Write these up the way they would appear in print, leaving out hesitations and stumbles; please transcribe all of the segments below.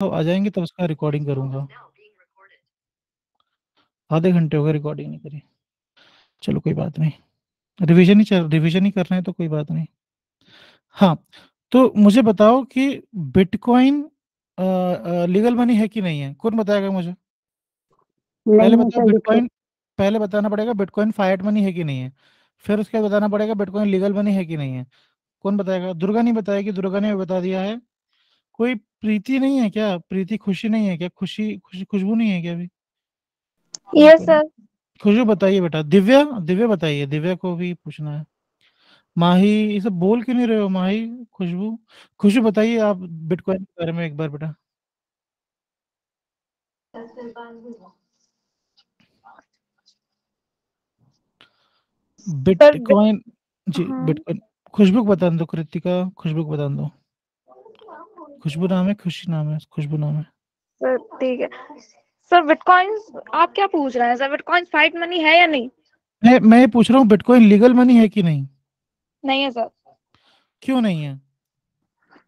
तो आ जाएंगे तब उसका रिकॉर्डिंग करूंगा। आधे घंटे हो गए रिकॉर्डिंग नहीं करी। चलो कोई बात नहीं, रिवीजन ही करना है तो कोई बात नहीं। हाँ, तो मुझे बताओ कि बिटकॉइन लीगल मनी है कि नहीं है, कौन बताएगा मुझे? पहले नहीं है बताओ सर बिल्कुल। बिटकॉइन, पहले बताना पड़ेगा बिटकॉइन फाइट मनी है कि नहीं है, फिर उसके बाद बताना पड़ेगा बिटकॉइन लीगल मनी है कि नहीं है। कौन बताएगा? दुर्गा नहीं बताएगी, दुर्गा ने बता दिया है। कोई प्रीति नहीं है क्या? प्रीति खुशी नहीं है क्या? खुशी खुशी खुशबू नहीं है क्या अभी? Yes sir. खुशबू बताइए बेटा। दिव्या, दिव्या बताइए, दिव्या को भी पूछना है। माही, ये सब बोल क्यों नहीं रहे हो? माही, खुशबू, खुशबू बताइए आप बिटकॉइन के बारे में एक बार बेटा। सर बिटकॉइन, जी हाँ बिटकॉइन। खुशबू को बता दो, कृतिका, खुशबू को बता दो। खुशबू नाम है, खुशी नाम है, खुशबू नाम है। सर ठीक है। सर बिटकॉइन, आप क्या पूछ रहे हैं सर? बिटकॉइन फाइट मनी है या नहीं? मैं ये पूछ रहा हूँ बिटकॉइन लीगल मनी है कि नहीं? नहीं है सर। क्यों नहीं है?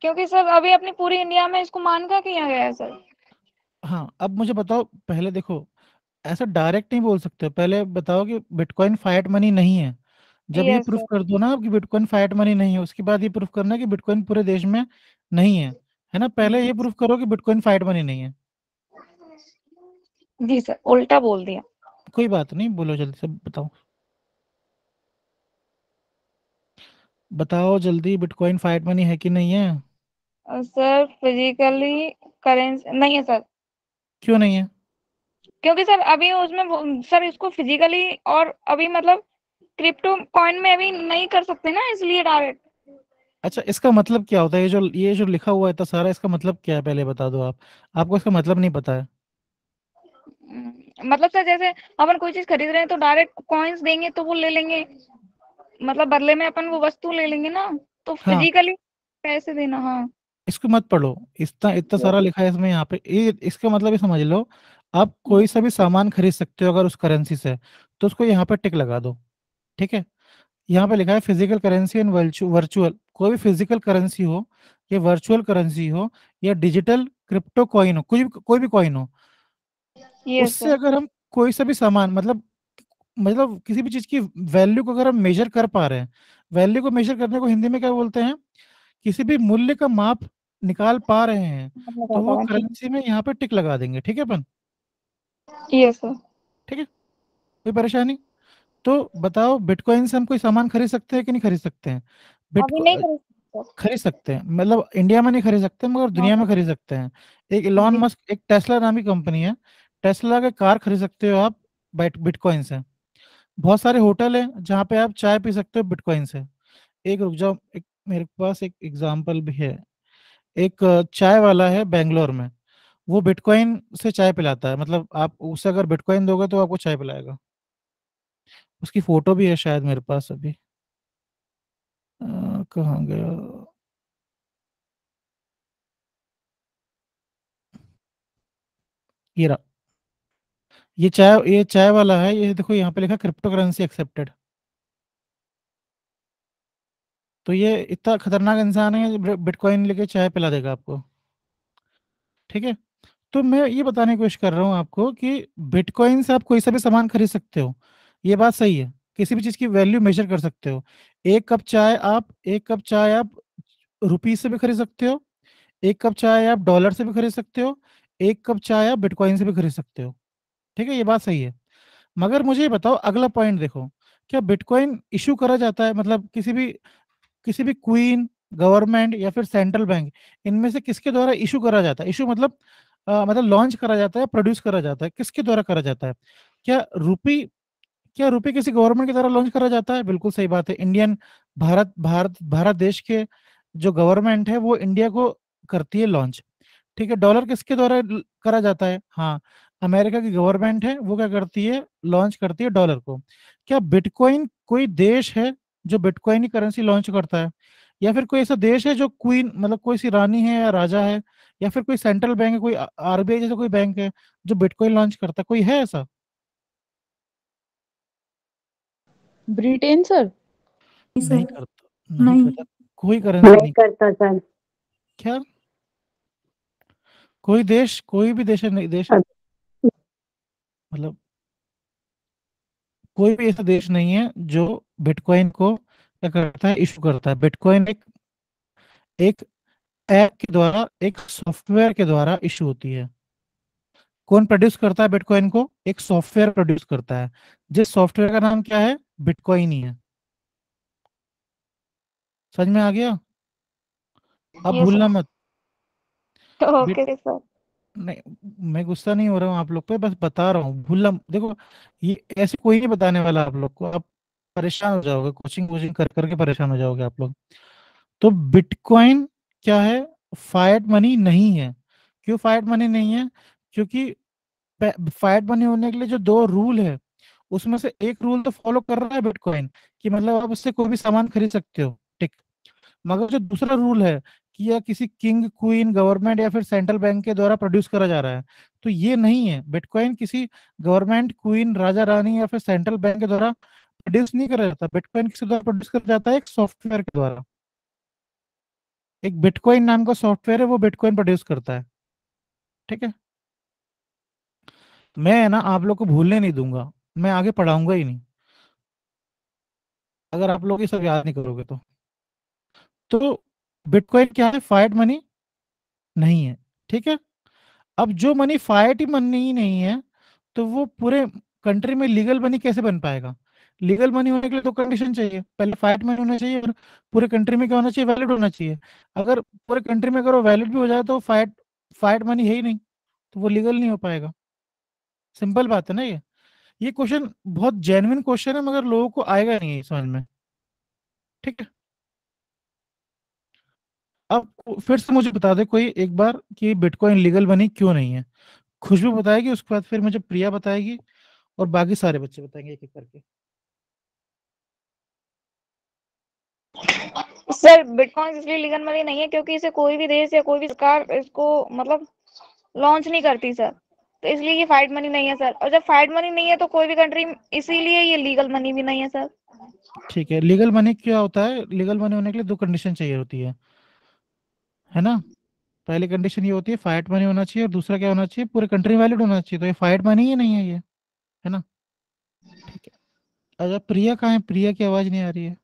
क्योंकि सर अभी अपनी पूरी इंडिया में इसको मान का किया गया है सर। हाँ, अब मुझे बताओ, पहले देखो, ऐसा डायरेक्ट नहीं बोल सकते, पहले बताओ कि बिटकॉइन फाइट मनी नहीं है। जब ये यस प्रूफ सर। कर दो ना कि बिटकॉइन फाइट मनी नहीं है, उसके बाद ये प्रूफ करना कि बिटकॉइन पूरे देश में नहीं है ना? पहले ये प्रूफ करो कि बिटकॉइन फाइट मनी नहीं है। जी सर, उल्टा बोल दिया। कोई बात नहीं, बोलो जल्दी से बताओ। बताओ जल्दी, बिटकॉइन फाइट मनी है कि नहीं है? सर फिजिकली करेंसी नहीं है सर। क्यों नहीं है? क्योंकि सर अभी उसमें सर इसको फिजिकली और अभी मतलब क्रिप्टो कॉइन में अभी नहीं कर सकते ना, इसलिए डायरेक्ट। अच्छा, इसका मतलब क्या होता है? ये जो लिखा हुआ है इतना सारा, इसका मतलब क्या है पहले बता दो आप। आपको इसका मतलब नहीं पता है? मतलब सर जैसे अपन कोई चीज खरीद रहे हैं तो डायरेक्ट कॉइन्स देंगे तो वो ले लेंगे, मतलब बदले में अपन वो वस्तु ले लेंगे ना, तो हाँ, फिजिकली पैसे देना। हाँ। इसको मत पढ़ो, इतना इतना सारा लिखा है इसमें यहाँ पे, ये इसका मतलब ये समझ लो, आप कोई सा भी सामान खरीद सकते हो अगर उस करेंसी से, तो उसको यहाँ पे टिक लगा दो। ठीक है? यहाँ पे लिखा है फिजिकल करेंसी एंड वर्चुअल, कोई भी फिजिकल करेंसी हो या वर्चुअल करेंसी हो या डिजिटल क्रिप्टो कॉइन हो, कोई भी कॉइन हो, यस उससे सर। अगर हम कोई सा भी सामान, मतलब किसी भी चीज की वैल्यू को अगर हम मेजर कर पा रहे हैं, वैल्यू को मेजर करने को हिंदी में क्या बोलते हैं? किसी भी मूल्य का माप निकाल पा रहे हैं, तो वो ठीक। करेंसी में यहाँ पे टिक लगा देंगे। ठीक है अपन? Yes sir. ठीक है, कोई परेशानी? तो बताओ, बिटकॉइन से हम कोई सामान खरीद सकते हैं कि नहीं खरीद सकते हैं? अभी बिटको नहीं कर सकते खरीद सकते हैं, मतलब इंडिया में नहीं खरीद सकते मगर दुनिया में सर। खरीद सकते हैं। एक इलॉन जी। मस्क, एक टेस्ला नाम की कंपनी है, टेस्ला के कार खरीद सकते हो आप बिटकॉइन से। बहुत सारे होटल हैं जहाँ पे आप चाय पी सकते हो बिटकॉइन से। एक रुक जाओ, एक मेरे पास एक एग्जांपल भी है। एक चाय वाला है बेंगलोर में, वो बिटकॉइन से चाय पिलाता है, मतलब आप उसे अगर बिटकॉइन दोगे तो आपको चाय पिलाएगा। उसकी फोटो भी है शायद मेरे पास अभी। कहाँ गया? ये रहा। ये चाय वाला है, ये देखो यहाँ पे लिखा क्रिप्टो करेंसी एक्सेप्टेड। तो ये इतना खतरनाक इंसान है, जो बिटकॉइन लेके चाय पिला देगा आपको। ठीक है? तो मैं ये बताने की कोशिश कर रहा हूँ आपको कि बिटकॉइन से आप कोई सा भी सामान खरीद सकते हो, ये बात सही है। किसी भी चीज़ की वैल्यू मेजर कर सकते हो। एक कप चाय आप रुपीज से भी खरीद सकते हो, एक कप चाय आप डॉलर से भी खरीद सकते हो, एक कप चाय आप बिटकॉइन से भी खरीद सकते हो। ठीक है, ये बात सही है। मगर मुझे ये बताओ, अगला पॉइंट देखो, क्या बिटकॉइन इशू करा जाता है, मतलब किसी भी क्वीन, गवर्नमेंट या फिर सेंट्रल बैंक, इनमें से किसके द्वारा इशू करा जाता है? इशू मतलब मतलब लॉन्च करा जाता है, प्रोड्यूस करा जाता है, किसके द्वारा करा जाता है? क्या रुपी क्या रुपये किसी गवर्नमेंट की तरह लॉन्च करा जाता है? बिल्कुल सही बात है। इंडियन, भारत देश के जो गवर्नमेंट है वो इंडिया को करती है लॉन्च। ठीक है, डॉलर किसके द्वारा करा जाता है? हाँ, अमेरिका की गवर्नमेंट है, वो क्या करती है? लॉन्च करती है डॉलर को। क्या बिटकॉइन कोई देश है जो बिटकॉइन की करेंसी लॉन्च करता है? या फिर कोई ऐसा देश है जो क्वीन, मतलब कोई सी रानी है या राजा है, या फिर कोई सेंट्रल बैंक है, कोई आरबीआई जैसा कोई बैंक है जो बिटकॉइन लॉन्च करता है? कोई है ऐसा? Britain sir. नहीं सर करता, नहीं नहीं। करता। कोई करेंसी नहीं नहीं। करता सर। क्या? कोई देश, कोई भी देश नहीं, देश मतलब कोई भी ऐसा देश नहीं है जो बिटकॉइन को क्या करता है, इशू करता है। बिटकॉइन एक एक ऐप के द्वारा, एक सॉफ्टवेयर के द्वारा इशू होती है। कौन प्रोड्यूस करता है बिटकॉइन को? एक सॉफ्टवेयर प्रोड्यूस करता है, जिस सॉफ्टवेयर का नाम क्या है? बिटकॉइन ही है। समझ में आ गया? अब यस भूलना सर। मत। Bit okay sir. नहीं, मैं गुस्सा नहीं हो रहा हूँ आप लोग पे, बस बता रहा हूँ, भूलना। देखो, ये ऐसे कोई नहीं बताने वाला आप लोग को, आप परेशान हो जाओगे, कोचिंग कोचिंग कर करके परेशान हो जाओगे आप लोग। तो बिटकॉइन क्या है? फाइट मनी नहीं है। क्यों फाइट मनी नहीं है? क्योंकि फाइट मनी होने के लिए जो दो रूल है, उसमें से एक रूल तो फॉलो कर रहा है बिटकॉइन, कि मतलब आप उससे कोई भी सामान खरीद सकते हो, ठीक। मगर जो दूसरा रूल है कि यह किसी किंग, क्वीन, गवर्नमेंट या फिर सेंट्रल बैंक के द्वारा प्रोड्यूस करा जा रहा है, तो ये नहीं है। बिटकॉइन किसी गवर्नमेंट, क्वीन, राजा रानी या फिर सेंट्रल बैंक के द्वारा प्रोड्यूस नहीं करा जाता। बिटकॉइन किसी द्वारा प्रोड्यूस करा जाता है? एक सॉफ्टवेयर के द्वारा। एक बिटकॉइन नाम का सॉफ्टवेयर है, वो बिटकॉइन प्रोड्यूस करता है, ठीक है। मैं ना आप लोग को भूलने नहीं दूंगा, मैं आगे पढ़ाऊंगा ही नहीं, अगर आप लोग ये सब याद नहीं करोगे तो बिटकॉइन क्या है? फाइट मनी नहीं है, ठीक है। अब जो मनी फाइट ही मनी ही नहीं है, तो वो पूरे कंट्री में लीगल मनी कैसे बन पाएगा? लीगल मनी होने के लिए तो कंडीशन चाहिए, पहले फाइट मनी होना चाहिए, और पूरे कंट्री में क्या होना चाहिए? वैलिड होना चाहिए। अगर पूरे कंट्री में अगर वो वैलिड भी हो जाए तो फाइट फाइट मनी है ही नहीं, तो वो लीगल नहीं हो पाएगा। सिंपल बात है ना ये क्वेश्चन बहुत जेन्युइन क्वेश्चन है, मगर लोगों को आएगा नहीं है समझ में, ठीक है। अब फिर से मुझे बता दे कोई एक बार कि बिटकॉइन लीगल मनी क्यों नहीं है। खुशबू बताएगी, उसके बाद फिर मुझे प्रिया बताएगी, और बाकी सारे बच्चे बताएंगे एक एक करके। सर बिटकॉइन इसलिए लीगल मनी नहीं है क्योंकि इसे कोई भी देश या कोई भी सरकार इसको मतलब लॉन्च नहीं करती सर, तो इसलिए ये फाइट मनी नहीं है सर। और जब फाइट मनी नहीं है तो कोई भी कंट्री, इसीलिए ये लीगल मनी भी नहीं है सर। ठीक है, लीगल मनी क्या होता है? लीगल मनी होने के लिए दो कंडीशन चाहिए होती है ना। पहली कंडीशन ये होती है फाइट मनी होना चाहिए, और दूसरा क्या होना चाहिए? पूरे कंट्री वैलिड होना चाहिए। तो ये फाइट मनी ही नहीं है ये, है ना। ठीक है। अच्छा, प्रिया कहाँ है? प्रिया की आवाज नहीं आ रही है।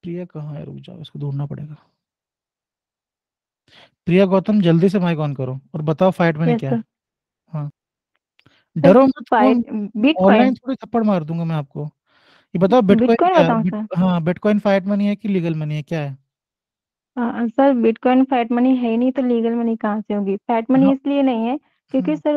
प्रिया कहाँ है? रुक जाओ, इसको ढूंढना पड़ेगा। प्रिया गौतम, जल्दी से माइक ऑन करो और बताओ फाइट मनी यस क्या है। सर। हाँ, सर डरो मत, फाइट फोन बिटकॉइन। ऑनलाइन थोड़ी थप्पड़ मार दूंगा मैं आपको। ये बताओ बिटकॉइन बिटकॉइन क्या है? बताऊं सर? हाँ, बिटकॉइन फाइट मनी है कि लीगल मनी है, क्या है? सर बिटकॉइन फैट मनी है ही नहीं तो लीगल मनी कहाँ से होगी? फैट मनी हाँ। इसलिए नहीं है क्योंकि हम्म, सर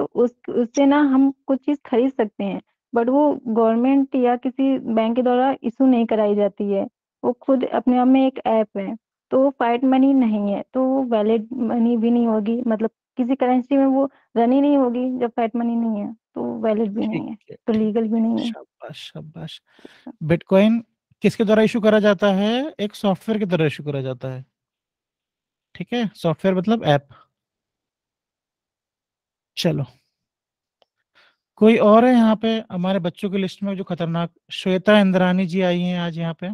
उससे ना हम कुछ चीज खरीद सकते हैं, बट वो गवर्नमेंट या किसी बैंक के द्वारा इशू नहीं कराई जाती है। वो खुद अपने आप में एक ऐप है, तो वो फाइट मनी नहीं है, तो वो वैलिड मनी भी नहीं होगी, मतलब किसी करेंसी में वो रन ही नहीं होगी। जब फैट मनी नहीं है तो वैलिड भी ठीक नहीं है, है, तो ठीक लीगल भी है, नहीं है। शाबाश शाबाश। बिटकॉइन किसके द्वारा इशू करा जाता है? एक सॉफ्टवेयर के द्वारा इशू करा जाता है, ठीक है। सॉफ्टवेयर मतलब ऐप। चलो, कोई और है यहाँ पे हमारे बच्चों की लिस्ट में जो खतरनाक? श्वेता इंद्रानी जी आई हैं आज यहाँ पे।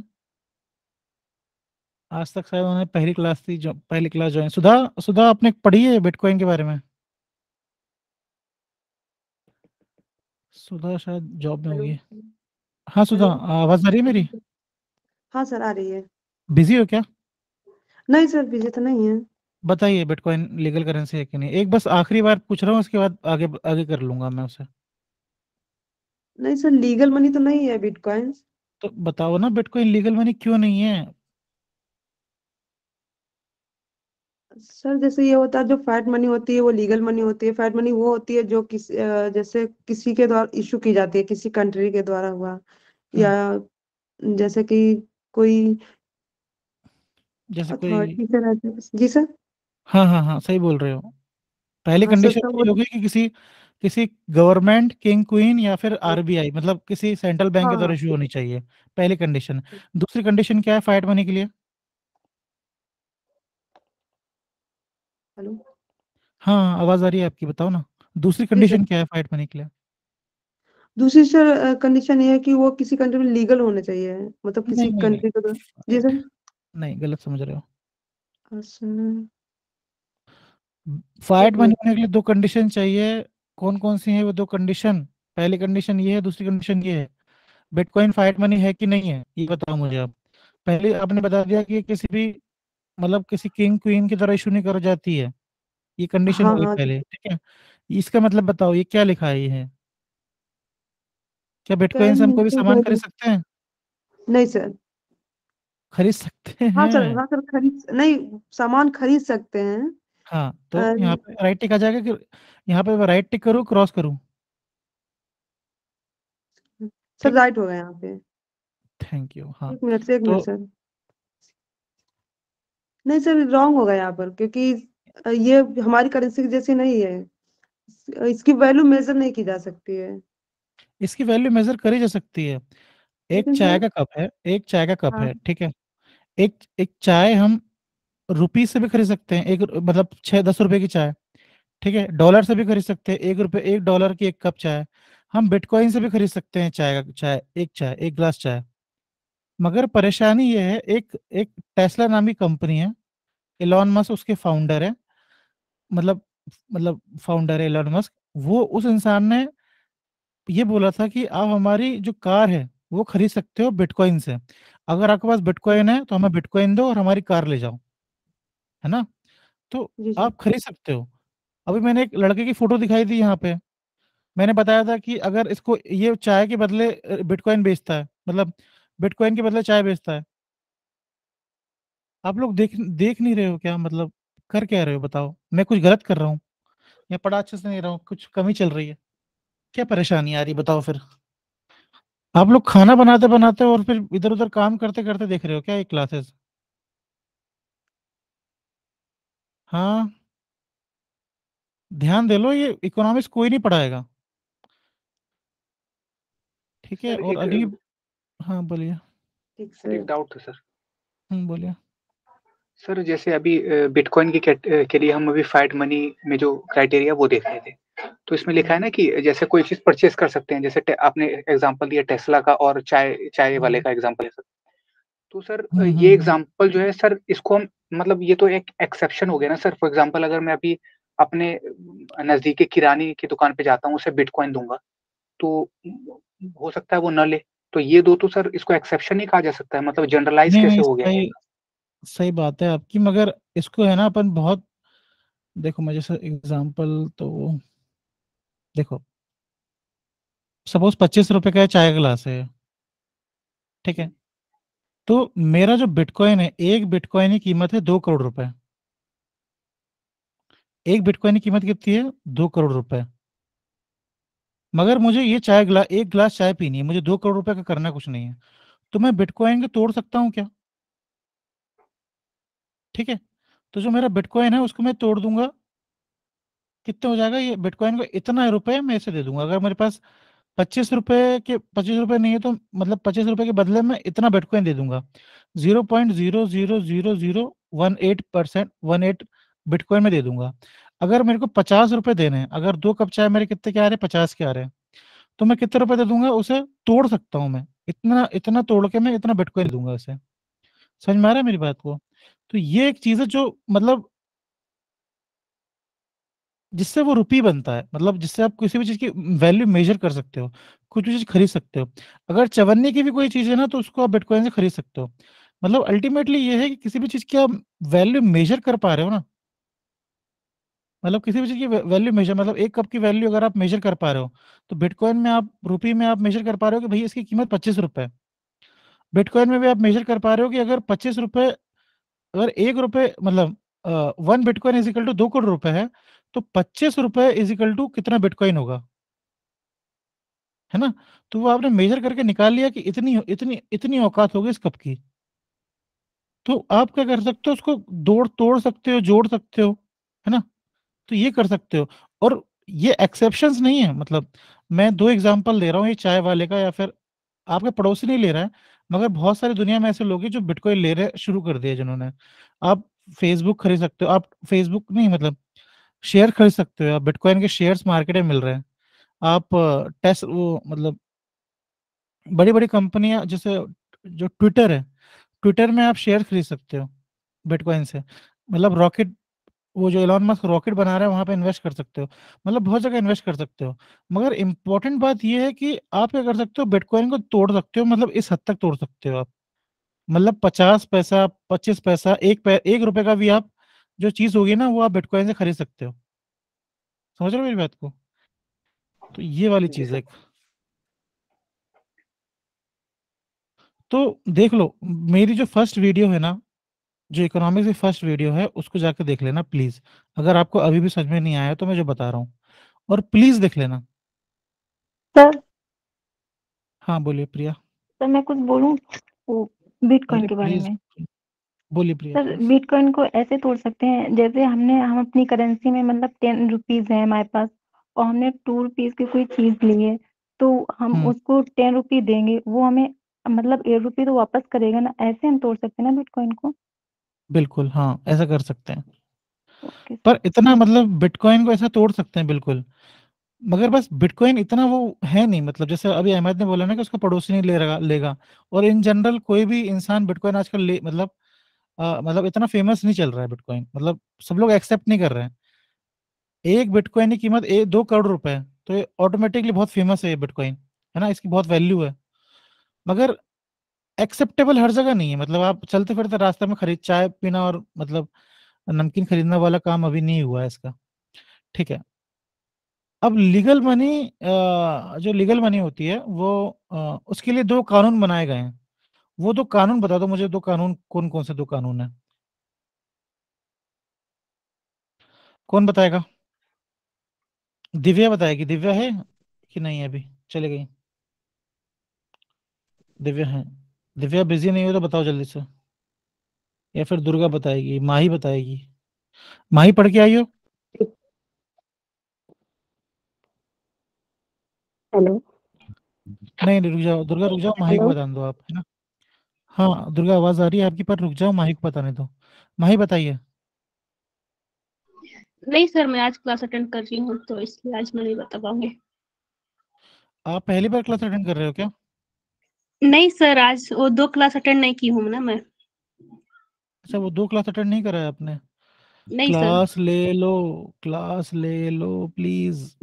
आज तक शायद उन्होंने पहली क्लास थी, जो पहली क्लास ज्वाइन। सुधा, सुधा आपने पढ़ी है बिटकॉइन के बारे में? सुधा शायद जॉब में हेलो। होगी। हाँ सुधा, हेलो। आवाज आ रही है मेरी? हाँ सर, आ रही है। बिजी हो क्या? नहीं सर, बिजी तो नहीं है। बताइए बिटकॉइन लीगल करेंसी है कि नहीं, एक बस आखिरी बार पूछ रहा हूँ, उसके बाद आगे आगे कर लूंगा मैं उसे। नहीं सर, लीगल मनी तो नहीं है बिटकॉइन। तो बताओ ना, बिटकॉइन लीगल मनी क्यों नहीं है? सर जैसे ये होता है, जो फैट मनी होती है वो लीगल मनी होती है। फैट मनी वो होती है जो जैसे किसी के द्वारा इशू की जाती है, किसी कंट्री के द्वारा हुआ, हम्म, या जैसे कि कोई जैसे कोई। अथॉरिटी से रहते हैं। जी सर। हाँ हाँ हाँ, सही बोल रहे हो। पहली हाँ सर, कंडीशन तब तो वो। ये होगी कि किसी किसी गवर्नमेंट, किंग, क्वीन या फिर आरबीआई, मतलब किसी सेंट्रल बैंक के द्वारा हाँ। इशू होनी चाहिए, पहली कंडीशन। दूसरी कंडीशन क्या है फाइट मनी के लिए? हेलो। हाँ, आवाज आ रही है आपकी, बताओ ना। दूसरी जी सर। कंडीशन क्या है फाइट मनी के लिए? दूसरी सर कंडीशन ये है कि वो किसी कंट्री में लीगल होना चाहिए, मतलब किसी नहीं नहीं नहीं, कंट्री के द्वारा। जी सर। नहीं, गलत समझ रहे हो। अच्छा, फाइट एक मनी मिनट। होने के लिए दो कंडीशन चाहिए। कौन कौन सी है वो दो कंडीशन? पहली कंडीशन ये है, दूसरी कंडीशन ये है। बिटकॉइन फाइट मनी है कि नहीं है, ये बताओ मुझे आप। पहले आपने बता दिया कि ये किसी भी मतलब किसी किंग क्वीन की तरह इशू नहीं कर जाती है, ये कंडीशन हाँ हो गई हाँ जी। पहले, ठीक है। इसका मतलब बताओ ये क्या लिखा है, ये है क्या बिटकॉइन सर से हम कोई भी तो सामान खरीद सकते हैं? नहीं सर। खरीद सकते हाँ सर, हैं। हाँ सर, खरीद नहीं, सामान खरीद सकते हैं। हाँ तो यहाँ अ, पे राइट टिक आ जाएगा कि यहाँ पे राइट टिक करूँ क्रॉस करूँ? सर ठीक है, राइट हो गया यहाँ पे। Thank you. हाँ एक मिनट से, एक मिनट तो सर। नहीं सर, रॉन्ग होगा यहाँ पर, क्योंकि ये हमारी करेंसी की जैसी नहीं है। इसकी वैल्यू मेजर नहीं की जा सकती है। इसकी वैल्यू मेजर करी जा सकती है। एक लेकिन चाय सर, का कप है, एक चाय का कप हाँ है, ठीक है। एक एक चाय हम रुपी से भी खरीद सकते हैं, एक मतलब 6-10 रुपए की चाय, ठीक है। डॉलर से भी खरीद सकते हैं, 1 रुपए 1 डॉलर की एक कप चाय। हम बिटकॉइन से भी खरीद सकते हैं चाय, एक गिलास चाय। मगर परेशानी ये है, एक एक टेस्ला नामी कंपनी है, एलॉन मस्क उसके फाउंडर है, मतलब फाउंडर है एलॉन मस्क। वो उस इंसान ने ये बोला था कि आप हमारी जो कार है वो खरीद सकते हो बिटकॉइन से। अगर आपके पास बिटकॉइन है तो हमें बिटकॉइन दो और हमारी कार ले जाओ, है ना। तो जी सर। आप खरीद सकते हो। अभी मैंने एक लड़के की फोटो दिखाई थी यहाँ पे, मैंने बताया था कि अगर इसको ये चाय के बदले बिटकॉइन बेचता है, मतलब बिटकॉइन के बदले चाय बेचता है। आप लोग देख देख नहीं रहे हो क्या, मतलब कर क्या रहे हो बताओ? मैं कुछ गलत कर रहा हूँ या पढ़ा अच्छे से नहीं रहा हूँ, कुछ कमी चल रही है? क्या परेशानी आ रही है बताओ फिर? आप लोग खाना बनाते बनाते और फिर इधर उधर काम करते करते देख रहे हो क्या ये क्लासेस? हाँ, ध्यान दे लो, ये इकोनॉमिक्स कोई नहीं पढ़ाएगा, ठीक है। सर और एक अगली, हाँ बोलिए। ठीक सर सर। एक डाउट था सर। बोलिए। सर जैसे अभी बिटकॉइन के लिए हम अभी फाइट मनी में जो क्राइटेरिया वो देख रहे थे, तो इसमें लिखा है हम्म, ना कि जैसे कोई चीज परचेज कर सकते हैं, जैसे आपने एग्जांपल दिया टेस्ला का और चाय चाय वाले हम्म, का एग्जांपल है सर। तो सर ये हम्म। एग्जांपल जो है सर, इसको हम मतलब ये तो एक एक्सेप्शन हो गया ना सर। फॉर एग्जांपल अगर मैं अभी अपने नजदीकी किराने की दुकान पे जाता हूँ, उसे बिटकॉइन दूंगा, तो हो सकता है वो न ले। तो ये दो तो सर इसको एक्सेप्शन नहीं कहा जा सकता है, मतलब जनरलाइज नहीं कैसे नहीं, हो गया ये? सही सही बात है आपकी, मगर इसको है ना अपन बहुत, देखो मैं जैसे एग्जांपल तो देखो, सपोज 25 रुपए का चाय का गिलास है, ठीक है। तो मेरा जो बिटकॉइन है, एक बिटकॉइन की कीमत है 2 करोड़ रुपए। एक बिटकॉइन की कीमत कितनी है? 2 करोड़ रुपए। मगर मुझे ये एक गिलास चाय पीनी है, मुझे 2 करोड़ रुपए का करना कुछ नहीं है। तो मैं बिटकॉइन को तोड़ सकता हूँ क्या? ठीक है। तो जो मेरा बिटकॉइन है उसको मैं तोड़ दूंगा, कितने हो जाएगा ये बिटकॉइन को, इतना रुपए मैं इसे दे दूंगा। अगर मेरे पास 25 रुपए नहीं है तो मतलब 25 रुपए के बदले में इतना बिटकॉइन दे दूंगा। 0.0000018% 18 बिटकॉइन में दे दूंगा। अगर मेरे को 50 रुपए देने हैं, अगर 2 कप चाय मेरे कितने के आ रहे हैं, 50 के आ रहे हैं, तो मैं कितने रुपए दे दूंगा? उसे तोड़ सकता हूँ मैं, इतना इतना तोड़ के मैं इतना बिटकॉइन दूंगा उसे। समझ में आ रहा है मेरी बात को? तो ये एक चीज है जो मतलब जिससे वो रुपी बनता है, मतलब जिससे आप किसी भी चीज की वैल्यू मेजर कर सकते हो, कुछ भी चीज खरीद सकते हो। अगर चवन्नी की भी कोई चीज है ना तो उसको आप बिटकॉइन से खरीद सकते हो। मतलब अल्टीमेटली ये है कि किसी भी चीज की आप वैल्यू मेजर कर पा रहे हो ना, मतलब किसी भी चीज की वैल्यू मेजर, मतलब एक कप की वैल्यू अगर आप मेजर कर पा रहे हो, तो बिटकॉइन में आप रुपी में आप मेजर कर पा रहे हो कि भाई इसकी कीमत 25 रुपए है। बिटकॉइन में भी आप मेजर कर पा रहे हो कि अगर 25 रुपए, अगर 1 रुपए मतलब 1 bitcoin is equal to 2 crore रुपए है, तो 25 रुपए इज इक्वल टू कितना बिटकॉइन होगा, है ना। तो वो आपने मेजर करके निकाल लिया कि इतनी इतनी इतनी औकात होगी इस कप की। तो आप क्या कर सकते हो, उसको तोड़ तोड़ सकते हो, जोड़ सकते हो, है ना। तो ये कर सकते हो। और ये एक्सेप्शंस नहीं है, मतलब मैं दो एग्जांपल दे रहा हूँ, ये चाय वाले का या फिर आपके पड़ोसी नहीं ले रहा है, मगर बहुत सारी दुनिया में ऐसे लोग हैं जो बिटकॉइन ले रहे शुरू कर दिए जिन्होंने। आप फेसबुक खरीद सकते हो, आप फेसबुक नहीं मतलब शेयर खरीद सकते हो, आप बिटकॉइन के शेयर्स मार्केट में मिल रहे हैं। आप टेस्ट वो मतलब बड़ी बड़ी कंपनियां जैसे जो ट्विटर है, ट्विटर में आप शेयर खरीद सकते हो बिटकॉइन से। मतलब रॉकेट, वो जो एलॉन मस्क रॉकेट बना रहा है वहां पे इन्वेस्ट कर सकते हो, मतलब बहुत जगह इन्वेस्ट कर सकते हो। मगर इंपॉर्टेंट बात ये है कि आप क्या कर सकते हो, बिटकॉइन को तोड़ सकते हो, मतलब इस हद तक तोड़ सकते हो आप। मतलब 50 पैसा, 25 पैसा, 1 रुपए का भी आप जो चीज होगी ना वो आप बिटकॉइन से खरीद सकते हो। समझ रहे हो मेरी बात को? तो ये वाली जी चीज है सर। एक। तो देख लो, मेरी जो फर्स्ट वीडियो है ना, जो इकोनॉमिक्स की फर्स्ट वीडियो है उसको जाकर देख लेना प्लीज। अगर आपको अभी भी समझ में नहीं आया तो मैं जो बता रहा हूँ, और प्लीज देख लेना। सर हाँ बोलिए प्रिया। सर मैं कुछ बोलूं वो बिटकॉइन अरे के बारे प्लीज, में। बोलिए प्रिया सर प्लीज। बिटकॉइन को ऐसे तोड़ सकते हैं, जैसे हम अपनी करेंसी में मतलब 10 रुपीज है हमारे पास, और हमने 2 रुपीज की कोई चीज ली है, तो हम हम्म, उसको 10 रुपी देंगे, वो हमें मतलब 1 रुपी तो वापस करेगा ना, ऐसे हम तोड़ सकते हैं ना बिटकॉइन को। बिल्कुल हाँ, ऐसा कर सकते हैं। Okay sir. पर इतना मतलब बिटकॉइन को ऐसा तोड़ सकते हैं बिल्कुल। मगर बस बिटकॉइन इतना वो है नहीं, मतलब जैसे अभी अहमद ने बोला ना कि उसका पड़ोसी नहीं लेगा। और इन जनरल कोई भी इंसान बिटकॉइन आजकल मतलब मतलब इतना फेमस नहीं चल रहा है बिटकॉइन, मतलब सब लोग एक्सेप्ट नहीं कर रहे हैं। एक बिटकॉइन की कीमत 2 करोड़ रुपए है, तो ये ऑटोमेटिकली बहुत फेमस है ये बिटकॉइन, है ना, इसकी बहुत वैल्यू है। मगर एक्सेप्टेबल हर जगह नहीं है, मतलब आप चलते फिरते रास्ते में खरीद चाय पीना और मतलब नमकीन खरीदने वाला काम अभी नहीं हुआ है इसका। ठीक है। अब लीगल मनी, जो लीगल मनी होती है वो उसके लिए दो कानून बनाए गए हैं। वो दो कानून बता दो मुझे, दो कानून कौन कौन से दो कानून है? कौन बताएगा? दिव्या बताएगी। दिव्या है कि नहीं है? अभी चले गई? दिव्या है? दिव्या बिजी नहीं हो तो बताओ जल्दी से, या फिर दुर्गा बताएगी, माही बताएगी। माही पढ़ के आई हो? हेलो। नहीं नहीं, रुक जाओ दुर्गा, रुक जाओ, माही को हेलो। बताने दो आप, है ना। हाँ दुर्गा आवाज आ रही है आपकी, पर रुक जाओ, माही को बताने दो। माही बताइए। नहीं सर, मैं आज क्लास अटेंड कर रही हूँ तो इसलिए आज मैं नहीं बता पाऊंगी। आप पहली बार क्लास अटेंड कर रहे हो क्या? नहीं सर, आज वो 2 क्लास अटेंड नहीं की हूँ ना मैं। अच्छा, वो 2 क्लास अटेंड नहीं करा है आपने? नहीं सर। क्लास ले लो, क्लास ले लो प्लीज।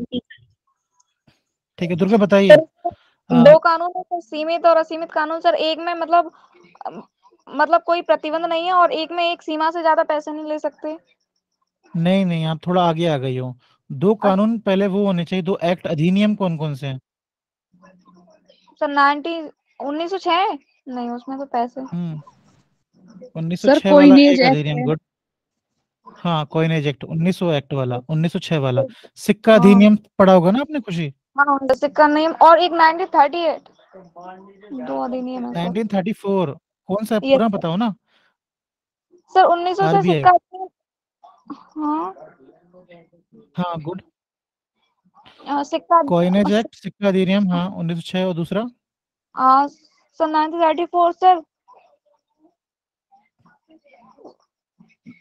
ठीक है दुर्गा बताइए। सर दो कानून है सर, सीमित और असीमित कानून सर। एक में अम, मतलब कोई प्रतिबंध नहीं है, और एक में एक सीमा से ज्यादा पैसे नहीं ले सकते। नहीं नहीं, आप थोड़ा आगे आ गई हो। दो अच्छा कानून पहले वो होने चाहिए, दो एक्ट अधिनियम कौन कौन से हैं? सर 1906 नहीं, उसमें तो पैसे। हम्म, सर 1906 वाला कोइनेज एक एक्ट अधिनियम, है। गुड। हाँ कॉइनेज एक्ट 1900 एक्ट वाला, 1906 वाला। सिक्का हाँ अधिनियम पढ़ा होगा ना आपने, खुशी? हाँ, सिक्का नियम, और एक 1938, दो अधिनियम है सर। 1934 कौन सा है, ये पूरा बताओ ना। सर 1900 से आरबीआई। सिक्का। हाँ हाँ गुड। सिक्का। कॉइनेज एक्ट, सिक्का अधिनियम, हाँ 1906, और दूसरा? Sir 1934 sir.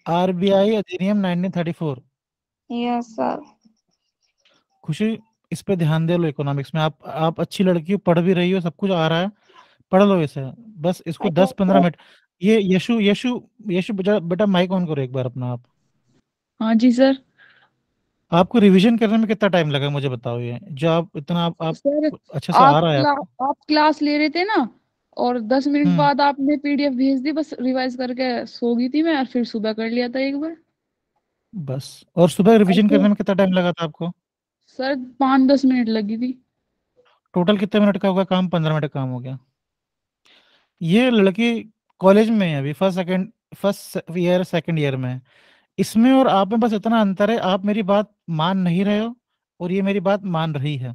आरबीआई अधिनियम 1934। Yes sir. खुशी, इस पे ध्यान दे लो, इकोनॉमिक्स में आप अच्छी लड़की हो, पढ़ भी रही हो, सब कुछ आ रहा है, पढ़ लो इसे। बस इसको 10-15 मिनट। ये यशु यशु यशु बेटा माइक ऑन करो एक बार अपना आप। हाँ जी सर। आपको रिवीजन करने में कितना टाइम लगा मुझे बताओ, ये जो आप इतना आप सर अच्छे से आ रहा है क्ला, आपको। आप क्लास ले रहे थे ना, और 10 मिनट हम्म, बाद आपने पीडीएफ भेज दी, बस रिवाइज करके सो गई थी मैं, और फिर सुबह कर लिया था एक बार। बस। और सुबह और रिवीजन फिर करने में कितना टाइम लगा था आपको? सर 5-10 मिनट लगी थी। टोटल कितने मिनट का होगा काम? 15 मिनट का काम हो गया। ये लड़की कॉलेज में है अभी, फर्स्ट ईयर सेकंड ईयर में है। इसमें और आप में बस इतना अंतर है, आप मेरी बात मान नहीं रहे हो, और ये मेरी बात मान रही है।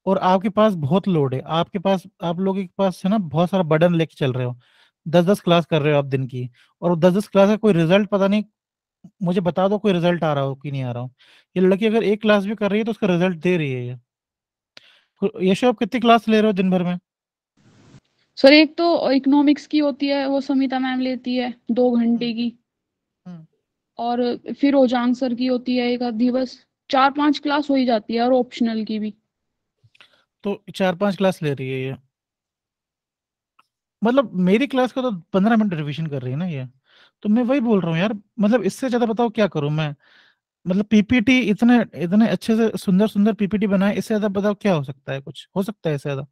और आपके पास बहुत लोड है, आपके पास, आप लोगों के पास है ना बहुत सारा बर्डन लेके चल रहे हो। 10-10 क्लास कर रहे हो आप दिन की, और 10-10 क्लास का कोई रिजल्ट पता नहीं। मुझे बता दो कोई रिजल्ट आ रहा हो कि नहीं आ रहा हो। ये लड़की अगर एक क्लास भी कर रही है तो उसका रिजल्ट दे रही है ये। यशो, आप कितनी क्लास ले रहे हो दिन भर में? सर एक तो इकोनॉमिक्स की होती है, वो समिता मैम लेती है 2 घंटे हम्म, की। हम्म। और फिर ओजांग सर की होती है एक आधी, बस 4-5 क्लास हो ही जाती है, और ऑप्शनल की भी। तो 4-5 क्लास ले रही है ये, मतलब मेरी क्लास का तो 15 मिनट रिवीजन कर रही है ना ये। तो मैं वही बोल रहा हूँ यार, मतलब इससे ज्यादा बताओ क्या करूं मैं। मतलब पीपीटी इतने इतने अच्छे से सुंदर सुंदर पीपीटी बनाए, इससे ज्यादा बताओ क्या हो सकता है, कुछ हो सकता है इससे ज्यादा?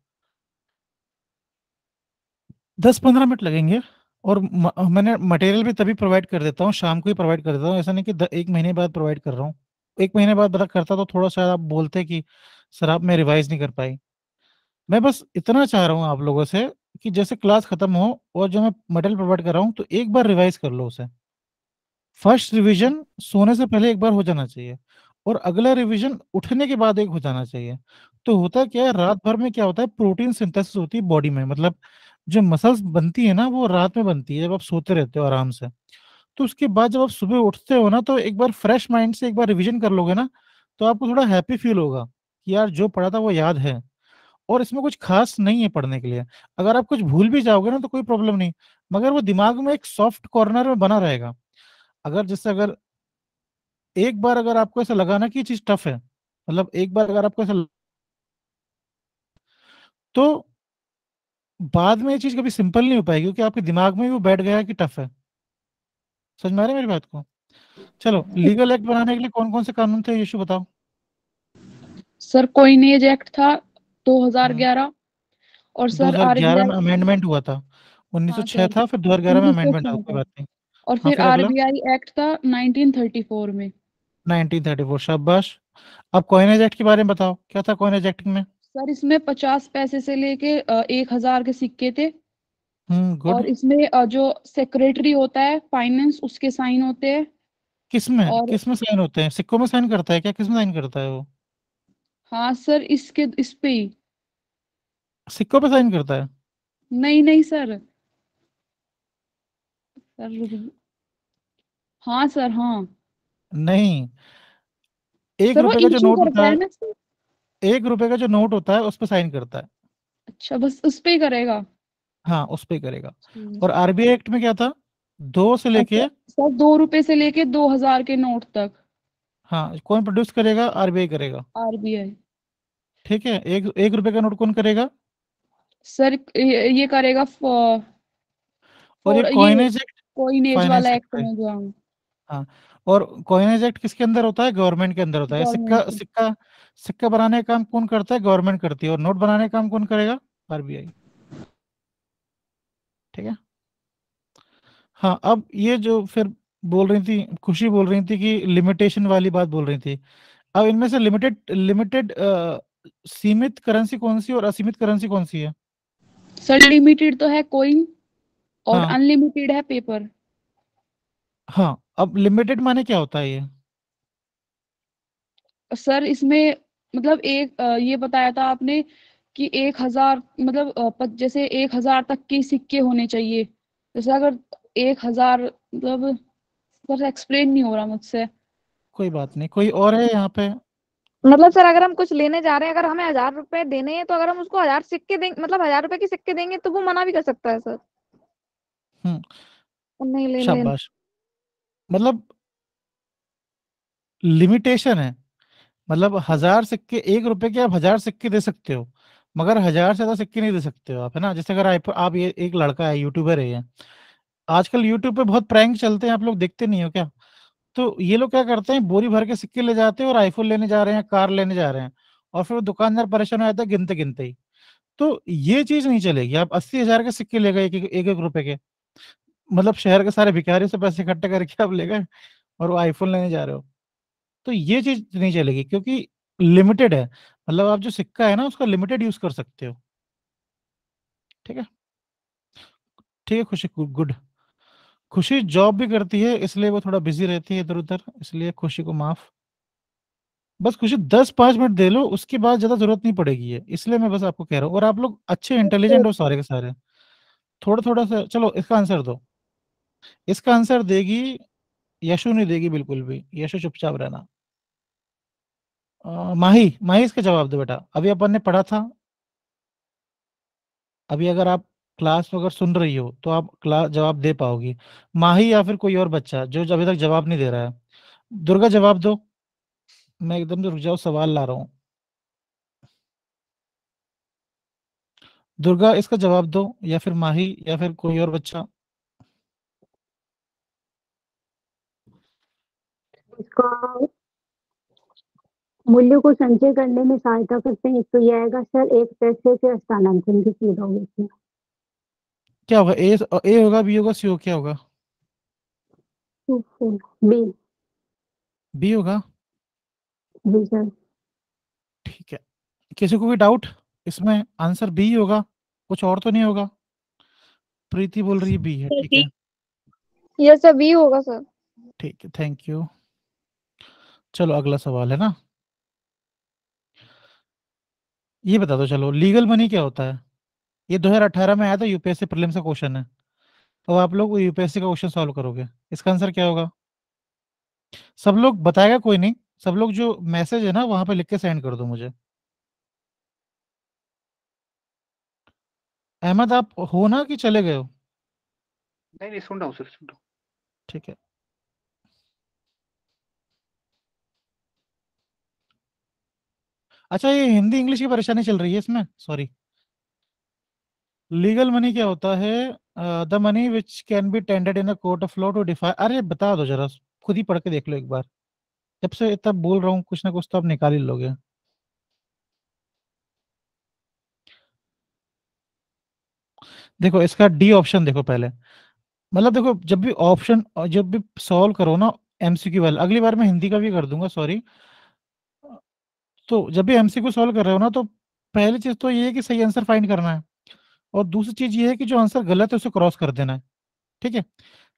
10-15 मिनट लगेंगे। और मैंने मटेरियल भी तभी प्रोवाइड कर देता हूँ, शाम को ही प्रोवाइड कर देता हूँ, ऐसा नहीं कि 1 महीने बाद प्रोवाइड कर रहा हूँ। 1 महीने बाद बता करता तो थोड़ा सा आप बोलते कि सर आप मैं रिवाइज नहीं कर पाई। मैं बस इतना चाह रहा हूँ आप लोगों से कि जैसे क्लास खत्म हो और जो मैं मटेरियल प्रोवाइड कर रहा हूँ तो एक बार रिवाइज कर लो उसे। फर्स्ट रिवीजन सोने से पहले एक बार हो जाना चाहिए, और अगला रिवीजन उठने के बाद एक हो जाना चाहिए। तो होता क्या है, रात भर में क्या होता है, प्रोटीन सिंथेसिस होती है बॉडी में, मतलब जो मसल्स बनती है ना वो रात में बनती है जब आप सोते रहते हो आराम से। तो उसके बाद जब आप सुबह उठते हो ना, तो एक बार फ्रेश माइंड से एक बार रिवीजन कर लोगे ना, तो आपको थोड़ा हैप्पी फील होगा कि यार जो पढ़ा था वो याद है। और इसमें कुछ खास नहीं है पढ़ने के लिए। अगर आप कुछ भूल भी जाओगे ना तो कोई प्रॉब्लम नहीं, मगर वो दिमाग में एक सॉफ्ट कॉर्नर में बना रहेगा। अगर जैसे अगर एक बार अगर आपको ऐसा लगा ना कि ये चीज टफ है, मतलब एक बार अगर आपको ऐसा तो बाद में ये चीज कभी सिंपल नहीं हो पाएगी, क्योंकि आपके दिमाग में भी वो बैठ गया है कि टफ है। समझ में आ रहा है मेरी बात को? चलो, लीगल एक्ट बनाने के लिए कौन कौन से कानून थे, यीशु बताओ। सर कॉइनेज एक्ट था हम्म 2011। और सर 2011 में आरबीआई। अमेंडमेंट हुआ था। हाँ 1906 सर, था, फिर 2011 में अमेंडमेंट था, 1906 कोई था। बात नहीं। और हाँ फिर फिर अगला आरबीआई एक्ट था 1934 में। 1934, शाबाश। अब कॉइनेज एक्ट के बारे में बताओ, क्या था कॉइनेज एक्ट में? सर इसमें 50 पैसे से लेके 1,000 के सिक्के थे। गुड। और इसमें जो सेक्रेटरी होता है फाइनेंस, उसके साइन होते हैं। किसमें और किसमें साइन होते हैं, सिक्कों में साइन करता है क्या, किसमें साइन करता है वो? हाँ सर, इस पे ही। सिक्कों पे साइन करता है? नहीं नहीं सर। सर हाँ सर, हाँ। नहीं, एक सर वो रुपए का जो इशू नोट करता होता है है, ना सर। 1 रुपए का जो नोट होता है उस पर साइन करता है। अच्छा, बस उस पे ही करेगा। हाँ उस पे करेगा। हम्म। और आरबीआई एक्ट में क्या था, 2 से अच्छा लेके, सर, 2 रुपए से लेके 2,000 के नोट तक। हाँ कौन प्रोड्यूस करेगा, आरबीआई करेगा। आरबीआई। ठीक है, एक 1 रुपए का नोट कौन करेगा? सर ये करेगा और ये फॉर ये कॉइनेज एक्ट कोइनेज फाइनेंस वाला एक्ट एक्ट है। में जो हम। हाँ, और कॉइनेज एक्ट किसके अंदर होता है, गवर्नमेंट के अंदर होता है। गवर्नमेंट सिक्का के। सिक्का सिक्का बनाने का काम कौन करता है, गवर्नमेंट करती है। और नोट बनाने का काम कौन करेगा, आरबीआई। ठीक है। हाँ, अब ये जो फिर बोल रही थी खुशी, बोल रही थी कि लिमिटेशन वाली बात बोल रही थी। अब इनमें से लिमिटेड लिमिटेड सीमित करेंसी कौन सी और असीमित करेंसी कौन सी है? सर लिमिटेड तो है कॉइन, और हाँ अनलिमिटेड है पेपर। हाँ, अब लिमिटेड माने क्या होता है ये? सर इसमें मतलब ये बताया था आपने कि 1,000 मतलब जैसे 1,000 तक के सिक्के होने चाहिए। जैसे अगर 1,000 मतलब, सर एक्सप्लेन नहीं हो रहा मुझसे। कोई बात नहीं, कोई और है यहाँ पे? मतलब सर अगर हम कुछ लेने जा रहे हैं, अगर हमें 1,000 रुपए देने हैं, तो अगर हम उसको 1,000 सिक्के देंगे, मतलब 1,000 रुपए के सिक्के देंगे, तो वो मना भी कर सकता है सर। हम्म नहीं ले ले। शाबाश। मतलब लिमिटेशन है, मतलब 1,000 सिक्के, 1 रुपए के आप 1,000 सिक्के दे सकते हो, मगर 1,000 से ज्यादा सिक्के नहीं दे सकते हो आप, है ना। जैसे अगर आप ये एक लड़का है, यूट्यूबर है ये, आजकल यूट्यूब पे बहुत प्रैंक चलते हैं, आप लोग देखते नहीं हो क्या? तो ये लोग क्या करते हैं, बोरी भर के सिक्के ले जाते हैं और आईफोन लेने जा रहे हैं, कार लेने जा रहे हैं, और फिर वो दुकानदार परेशान हो जाता है गिनते गिनते ही। तो ये चीज नहीं चलेगी। आप 80,000 के सिक्के ले गए, एक एक रुपए के, मतलब शहर के सारे भिखारी से पैसे इकट्ठे करके आप ले गए और वो आईफोन लेने जा रहे हो। तो ये चीज नहीं चलेगी, क्योंकि लिमिटेड है, मतलब आप जो सिक्का है ना उसका लिमिटेड यूज कर सकते हो। ठीक है। ठीक है खुशी, गुड। खुशी जॉब भी करती है, इसलिए वो थोड़ा बिजी रहती है इधर उधर, इसलिए खुशी को माफ। बस खुशी 10-5 मिनट दे लो, उसके बाद ज्यादा जरूरत नहीं पड़ेगी है, इसलिए मैं बस आपको कह रहा हूँ। और आप लोग अच्छे इंटेलिजेंट हो सारे के सारे। थोड़ा थोड़ा सा चलो, इसका आंसर दो। इसका आंसर देगी यशु, नहीं देगी बिल्कुल भी, यशु चुपचाप रहना। माही, माही इसका जवाब दो बेटा, अभी अपन ने पढ़ा था। अभी अगर आप क्लास में अगर सुन रही हो तो आप क्लास जवाब दे पाओगी। माही या फिर कोई और बच्चा जो अभी तक जवाब नहीं दे रहा है। दुर्गा जवाब दो। मैं एकदम से रुक जाओ, सवाल ला रहा हूँ। दुर्गा इसका जवाब दो, या फिर माही या फिर कोई और बच्चा। इसका मूल्य को संचय करने में सहायता करते हैं, तो ये आएगा सर एक पैसे के हस्तांतरण की सुविधा होगी इसमें। क्या होगा? ए होगा, बी होगा, सी होगा, क्या होगा? बी। बी होगा। जी सर। ठीक है, किसी को भी डाउट इसमें? आंसर बी होगा, कुछ और तो नहीं होगा? प्रीति बोल रही है बी है, ठीक है। यस सर, बी होगा सर। ठीक है, थैंक यू। चलो अगला सवाल है ना, ये बता दो चलो, लीगल मनी क्या होता है? ये 2018 में आया था, यूपीएससी प्रीलिम्स का क्वेश्चन है। तो आप लोग यूपीएससी का क्वेश्चन सॉल्व करोगे, इसका आंसर क्या होगा? सब लोग बताएगा कोई नहीं, सब लोग जो मैसेज है ना वहां पे लिख के सेंड कर दो मुझे। अहमद आप हो ना कि चले गए हो? नहीं नहीं, सुन रहा हूँ सर, सुन रहा हूँ। ठीक है। अच्छा, ये हिंदी इंग्लिश की परेशानी चल रही है इसमें, सॉरी। लीगल मनी क्या होता है? The money which can be tendered in a court of law to define, अरे बता दो जरा, खुद ही पढ़ के देख लो एक बार। जब से इतना बोल रहा हूँ, कुछ ना कुछ तो आप निकाल ही लोगे। देखो इसका डी ऑप्शन देखो पहले। मतलब देखो, जब भी ऑप्शन, जब भी सॉल्व करो ना एमसीक्यू वाला, अगली बार मैं हिंदी का भी कर दूंगा, सॉरी। तो जब भी एमसीक्यू सॉल्व कर रहे हो ना, तो पहली चीज तो ये है कि सही आंसर फाइंड करना है, और दूसरी चीज ये है कि जो आंसर गलत है उसे क्रॉस कर देना है। ठीक है।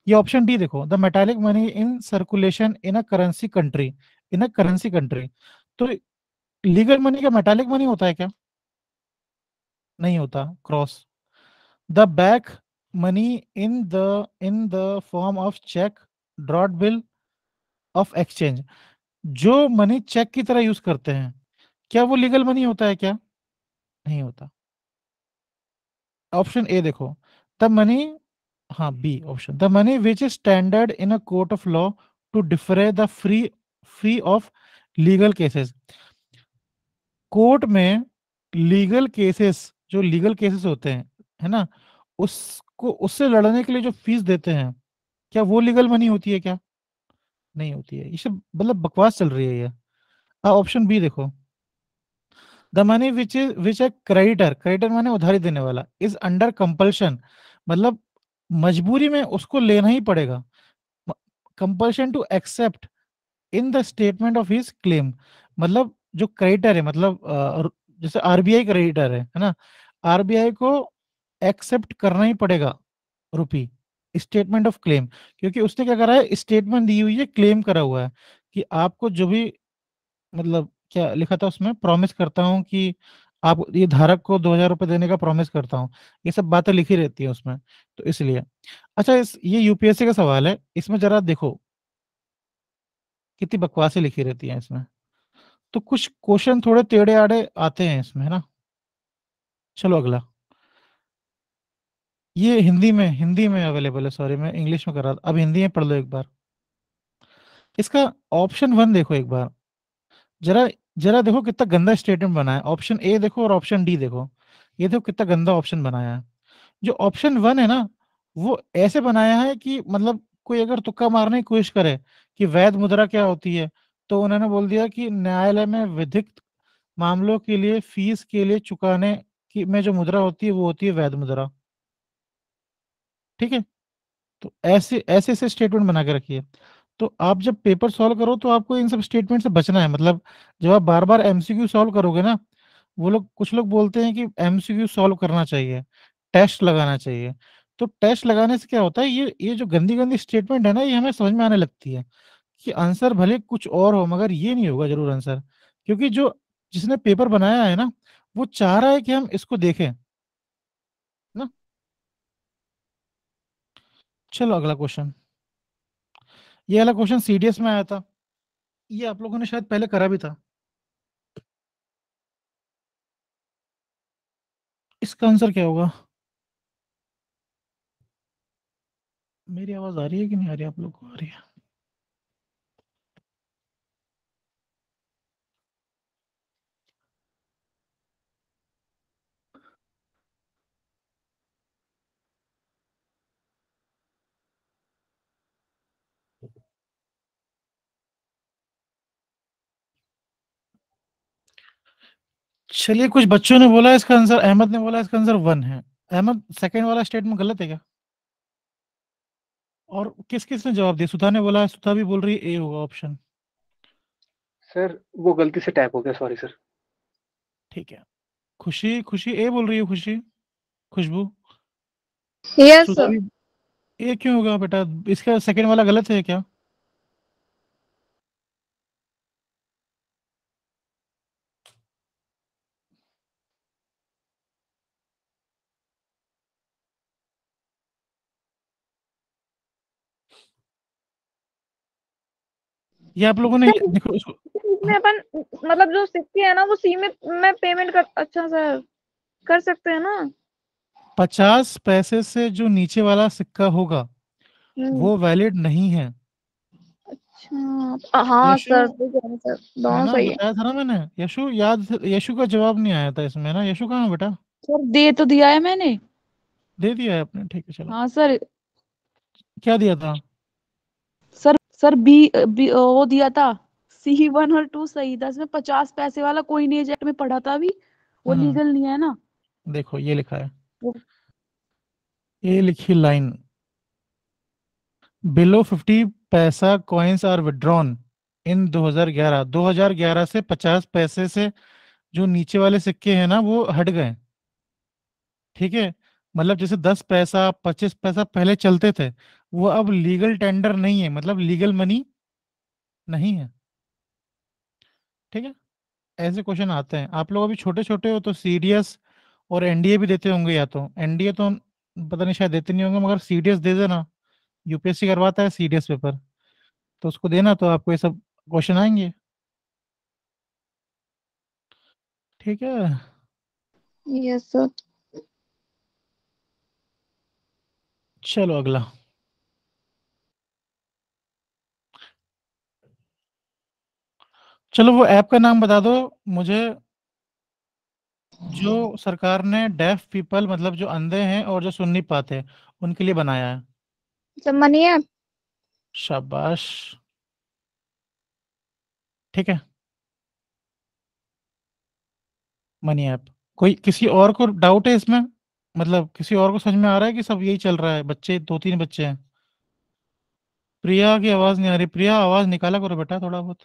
ये ऑप्शन डी देखो, the metallic money in circulation in a currency country, in a currency country. तो लीगल मनी का मेटालिक मनी होता है क्या? नहीं होता, cross. The back money in the form of cheque, draft bill of exchange, जो money cheque की तरह यूज करते हैं, क्या वो लीगल मनी होता है क्या? नहीं होता। ऑप्शन ए देखो, द मनी, हाँ B option, the money which is standard in a court of law to defray the free of legal cases. Court में लीगल केसेस, जो लीगल केसेस होते हैं, है ना, उसको उससे लड़ने के लिए जो फीस देते हैं, क्या वो लीगल मनी होती है क्या? नहीं होती है। ये सब मतलब बकवास चल रही है ये। ऑप्शन बी देखो, the money which A creditor, creditor माने उधारी देने वाला, इज अंडर कंपल्शन, मतलब मजबूरी में उसको लेना ही पड़ेगा, compulsion to accept in the statement of his claim. मतलब जो क्रेडिटर है, मतलब जैसे आरबीआई क्रेडिटर है ना, आरबीआई को एक्सेप्ट करना ही पड़ेगा रुपी, स्टेटमेंट ऑफ क्लेम, क्योंकि उसने क्या करा है, स्टेटमेंट दी हुई है, क्लेम करा हुआ है कि आपको जो भी, मतलब क्या लिखा था उसमें, प्रॉमिस करता हूँ कि आप ये धारक को 2,000 रुपये देने का प्रॉमिस करता हूँ, ये सब बातें लिखी रहती है उसमें, तो इसलिए। अच्छा, ये यूपीएससी का सवाल है, इसमें जरा देखो कितनी बकवासें लिखी रहती हैं इसमें। तो कुछ क्वेश्चन थोड़े टेढ़े आड़े आते हैं इसमें, है ना। चलो अगला, ये हिंदी में अवेलेबल है, सॉरी मैं इंग्लिश में कर रहा था, अब हिंदी में पढ़ लो एक बार। इसका ऑप्शन वन देखो एक बार, जरा जरा देखो कितना गंदा स्टेटमेंट बना है। ऑप्शन ए देखो और ऑप्शन डी देखो, ये देखो कितना गंदा ऑप्शन बनाया है। जो ऑप्शन वन है ना, वो ऐसे बनाया है कि मतलब कोई अगर तुक्का मारने की कोशिश करे कि वैध मुद्रा क्या होती है, तो उन्होंने बोल दिया कि न्यायालय में विधिक मामलों के लिए फीस के लिए चुकाने की में जो मुद्रा होती है वो होती है वैध मुद्रा। ठीक है। तो ऐसे ऐसे ऐसे स्टेटमेंट बना के रखिए। तो आप जब पेपर सॉल्व करो तो आपको इन सब स्टेटमेंट से बचना है, मतलब जब आप बार बार एमसीक्यू सॉल्व करोगे ना, वो लोग, कुछ लोग बोलते हैं कि एमसीक्यू सॉल्व करना चाहिए, टेस्ट लगाना चाहिए। तो टेस्ट लगाने से क्या होता है, ये जो गंदी गंदी स्टेटमेंट है ना, ये हमें समझ में आने लगती है कि आंसर भले कुछ और हो, मगर ये नहीं होगा जरूर आंसर, क्योंकि जो जिसने पेपर बनाया है ना, वो चाह रहा है कि हम इसको देखें ना। चलो अगला क्वेश्चन, ये वाला क्वेश्चन सीडीएस में आया था, ये आप लोगों ने शायद पहले करा भी था। इसका आंसर क्या होगा? मेरी आवाज आ रही है कि नहीं आ रही, आप लोग को आ रही है? चलिए, कुछ बच्चों ने बोला इसका आंसर, अहमद ने बोला इसका आंसर 1 है। अहमद, सेकंड वाला स्टेटमेंट गलत है क्या? और किस किस ने जवाब दिया? सुधा ने बोला, सुधा भी बोल रही है ए होगा ऑप्शन। सर वो गलती से टाइप हो गया, सॉरी सर। ठीक है। खुशी, खुशी ए बोल रही है, खुशी, खुशबू। यस सुधा भी ए क्यों होगा बेटा? इसका सेकंड वाला गलत है क्या? ये आप लोगों ने सर, देखो इसको। इसमें अपन मतलब जो सिक्के है ना वो सीमित में पेमेंट कर, अच्छा सर कर सकते हैं ना? 50 पैसे से जो नीचे वाला सिक्का होगा हम्म, वो वैलिड नहीं है। अच्छा हाँ यशु, सर, सही कह रहे हैं सर, है दोनों ना, सही है। बताया था ना मैंने। यशु याद, यशु का जवाब नहीं आया था इसमें ना। यशु कहाँ है बेटा? सर दे तो दिया है मैंने। दे दिया है आपने, ठीक है चलो। हाँ सर। क्या दिया था? सर वो दिया था। C1 और 2 सही था, इसमें 50 पैसे वाला कोई नहीं एजेक्ट में पढ़ा था अभी। वो हम्म, लीगल नहीं है ना। देखो ये लिखा है, वो ये लिखी लाइन, बिलो 50 पैसा कॉइन्स आर विड्रॉन इन 2011। 2011 से 50 पैसे से जो नीचे वाले सिक्के हैं ना वो हट गए। ठीक है, मतलब जैसे 10 पैसा 25 पैसा पहले चलते थे, वो अब लीगल टेंडर नहीं है, मतलब लीगल मनी नहीं है। ठीक है, ऐसे क्वेश्चन आते हैं। आप लोग अभी छोटे छोटे हो तो सीडीएस और एनडीए भी देते होंगे, या तो एनडीए तो पता नहीं शायद देते नहीं होंगे, मगर सीडीएस दे देना। यूपीएससी करवाता है सीडीएस पेपर, तो उसको देना तो आपको ये सब क्वेश्चन आएंगे। ठीक है, यस सर। चलो अगला। चलो वो ऐप का नाम बता दो मुझे, जो सरकार ने डेफ पीपल, मतलब जो अंधे हैं और जो सुन नहीं पाते, उनके लिए बनाया है। सर मनी है। शाबाश। ठीक है, मनी ऐप। कोई किसी और को डाउट है इसमें? मतलब किसी और को समझ में आ रहा है कि सब यही चल रहा है? बच्चे, 2 3 बच्चे हैं। प्रिया की आवाज नहीं आ रही। प्रिया, आवाज निकाला करो बेटा थोड़ा बहुत।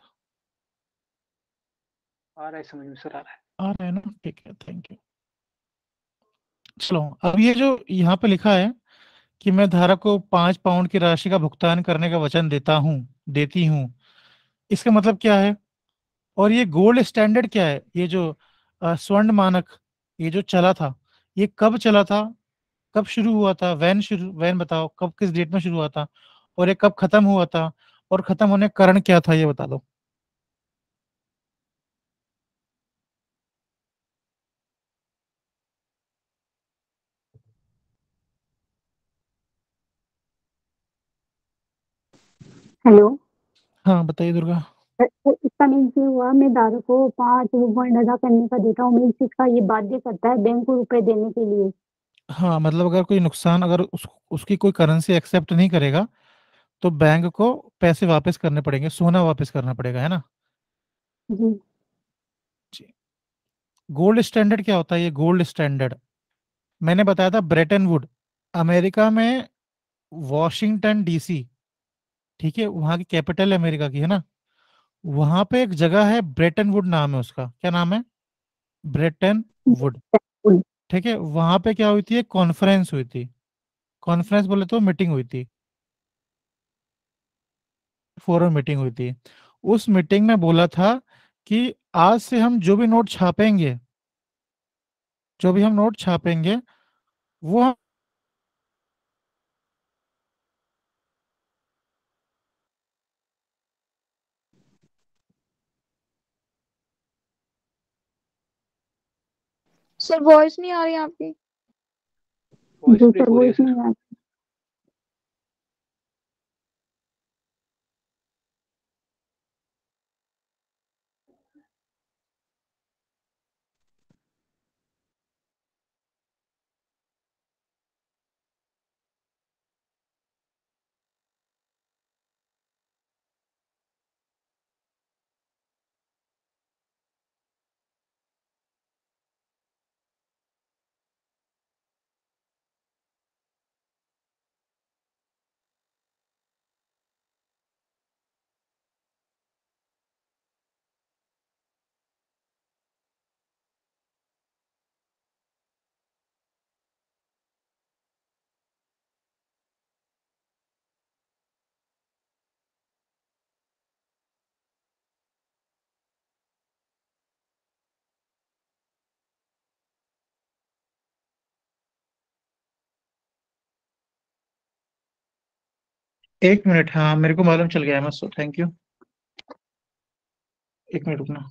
आ रहा है समझ में सर, आ रहा है। आ रहा है ना, ठीक है, थैंक यू। चलो, अब ये जो यहाँ पे लिखा है कि मैं धारक को 5 पाउंड की राशि का भुगतान करने का वचन देता हूँ, देती हूँ, इसका मतलब क्या है? और ये गोल्ड स्टैंडर्ड क्या है? ये जो स्वर्ण मानक, ये जो चला था, ये कब चला था? कब शुरू हुआ था? वैन बताओ, कब किस डेट में शुरू हुआ था? और ये कब खत्म हुआ था? और खत्म होने का कारण क्या था, ये बता दो। हेलो। हाँ बताइए दुर्गा। तो इसका मीन्स ये हुआ, मैं धारक को 5 पॉइंट अदा करने का देता हूँ, मीन्स इसका ये बाध्य करता है बैंक को रुपए देने के लिए। हाँ, मतलब अगर कोई नुकसान, अगर उसकी कोई करेंसी एक्सेप्ट नहीं करेगा तो बैंक को पैसे वापस करने पड़ेंगे, सोना वापस करना पड़ेगा, है ना? जी। जी। गोल्ड स्टैंडर्ड क्या होता है? ये गोल्ड स्टैंडर्ड मैंने बताया था, ब्रेटन वुड, अमेरिका में, वॉशिंगटन डीसी, ठीक है, वहाँ की कैपिटल अमेरिका की, है ना? वहां पे एक जगह है, ब्रेटन वुड नाम है उसका। क्या नाम है? Brayton would. ठीक है, वहां पे क्या हुई थी? एक कॉन्फ्रेंस हुई थी। कॉन्फ्रेंस बोले तो मीटिंग हुई थी, फोरम मीटिंग हुई थी। उस मीटिंग में बोला था कि आज से हम जो भी नोट छापेंगे, जो भी हम नोट छापेंगे वो हम सर वॉइस नहीं आ रही आपकी। वॉइस जी ब्रेक सर, हो वो रही है इसमें सर। याद। एक मिनट, हाँ मेरे को मालूम चल गया है मस्त, थैंक यू। एक मिनट रुकना।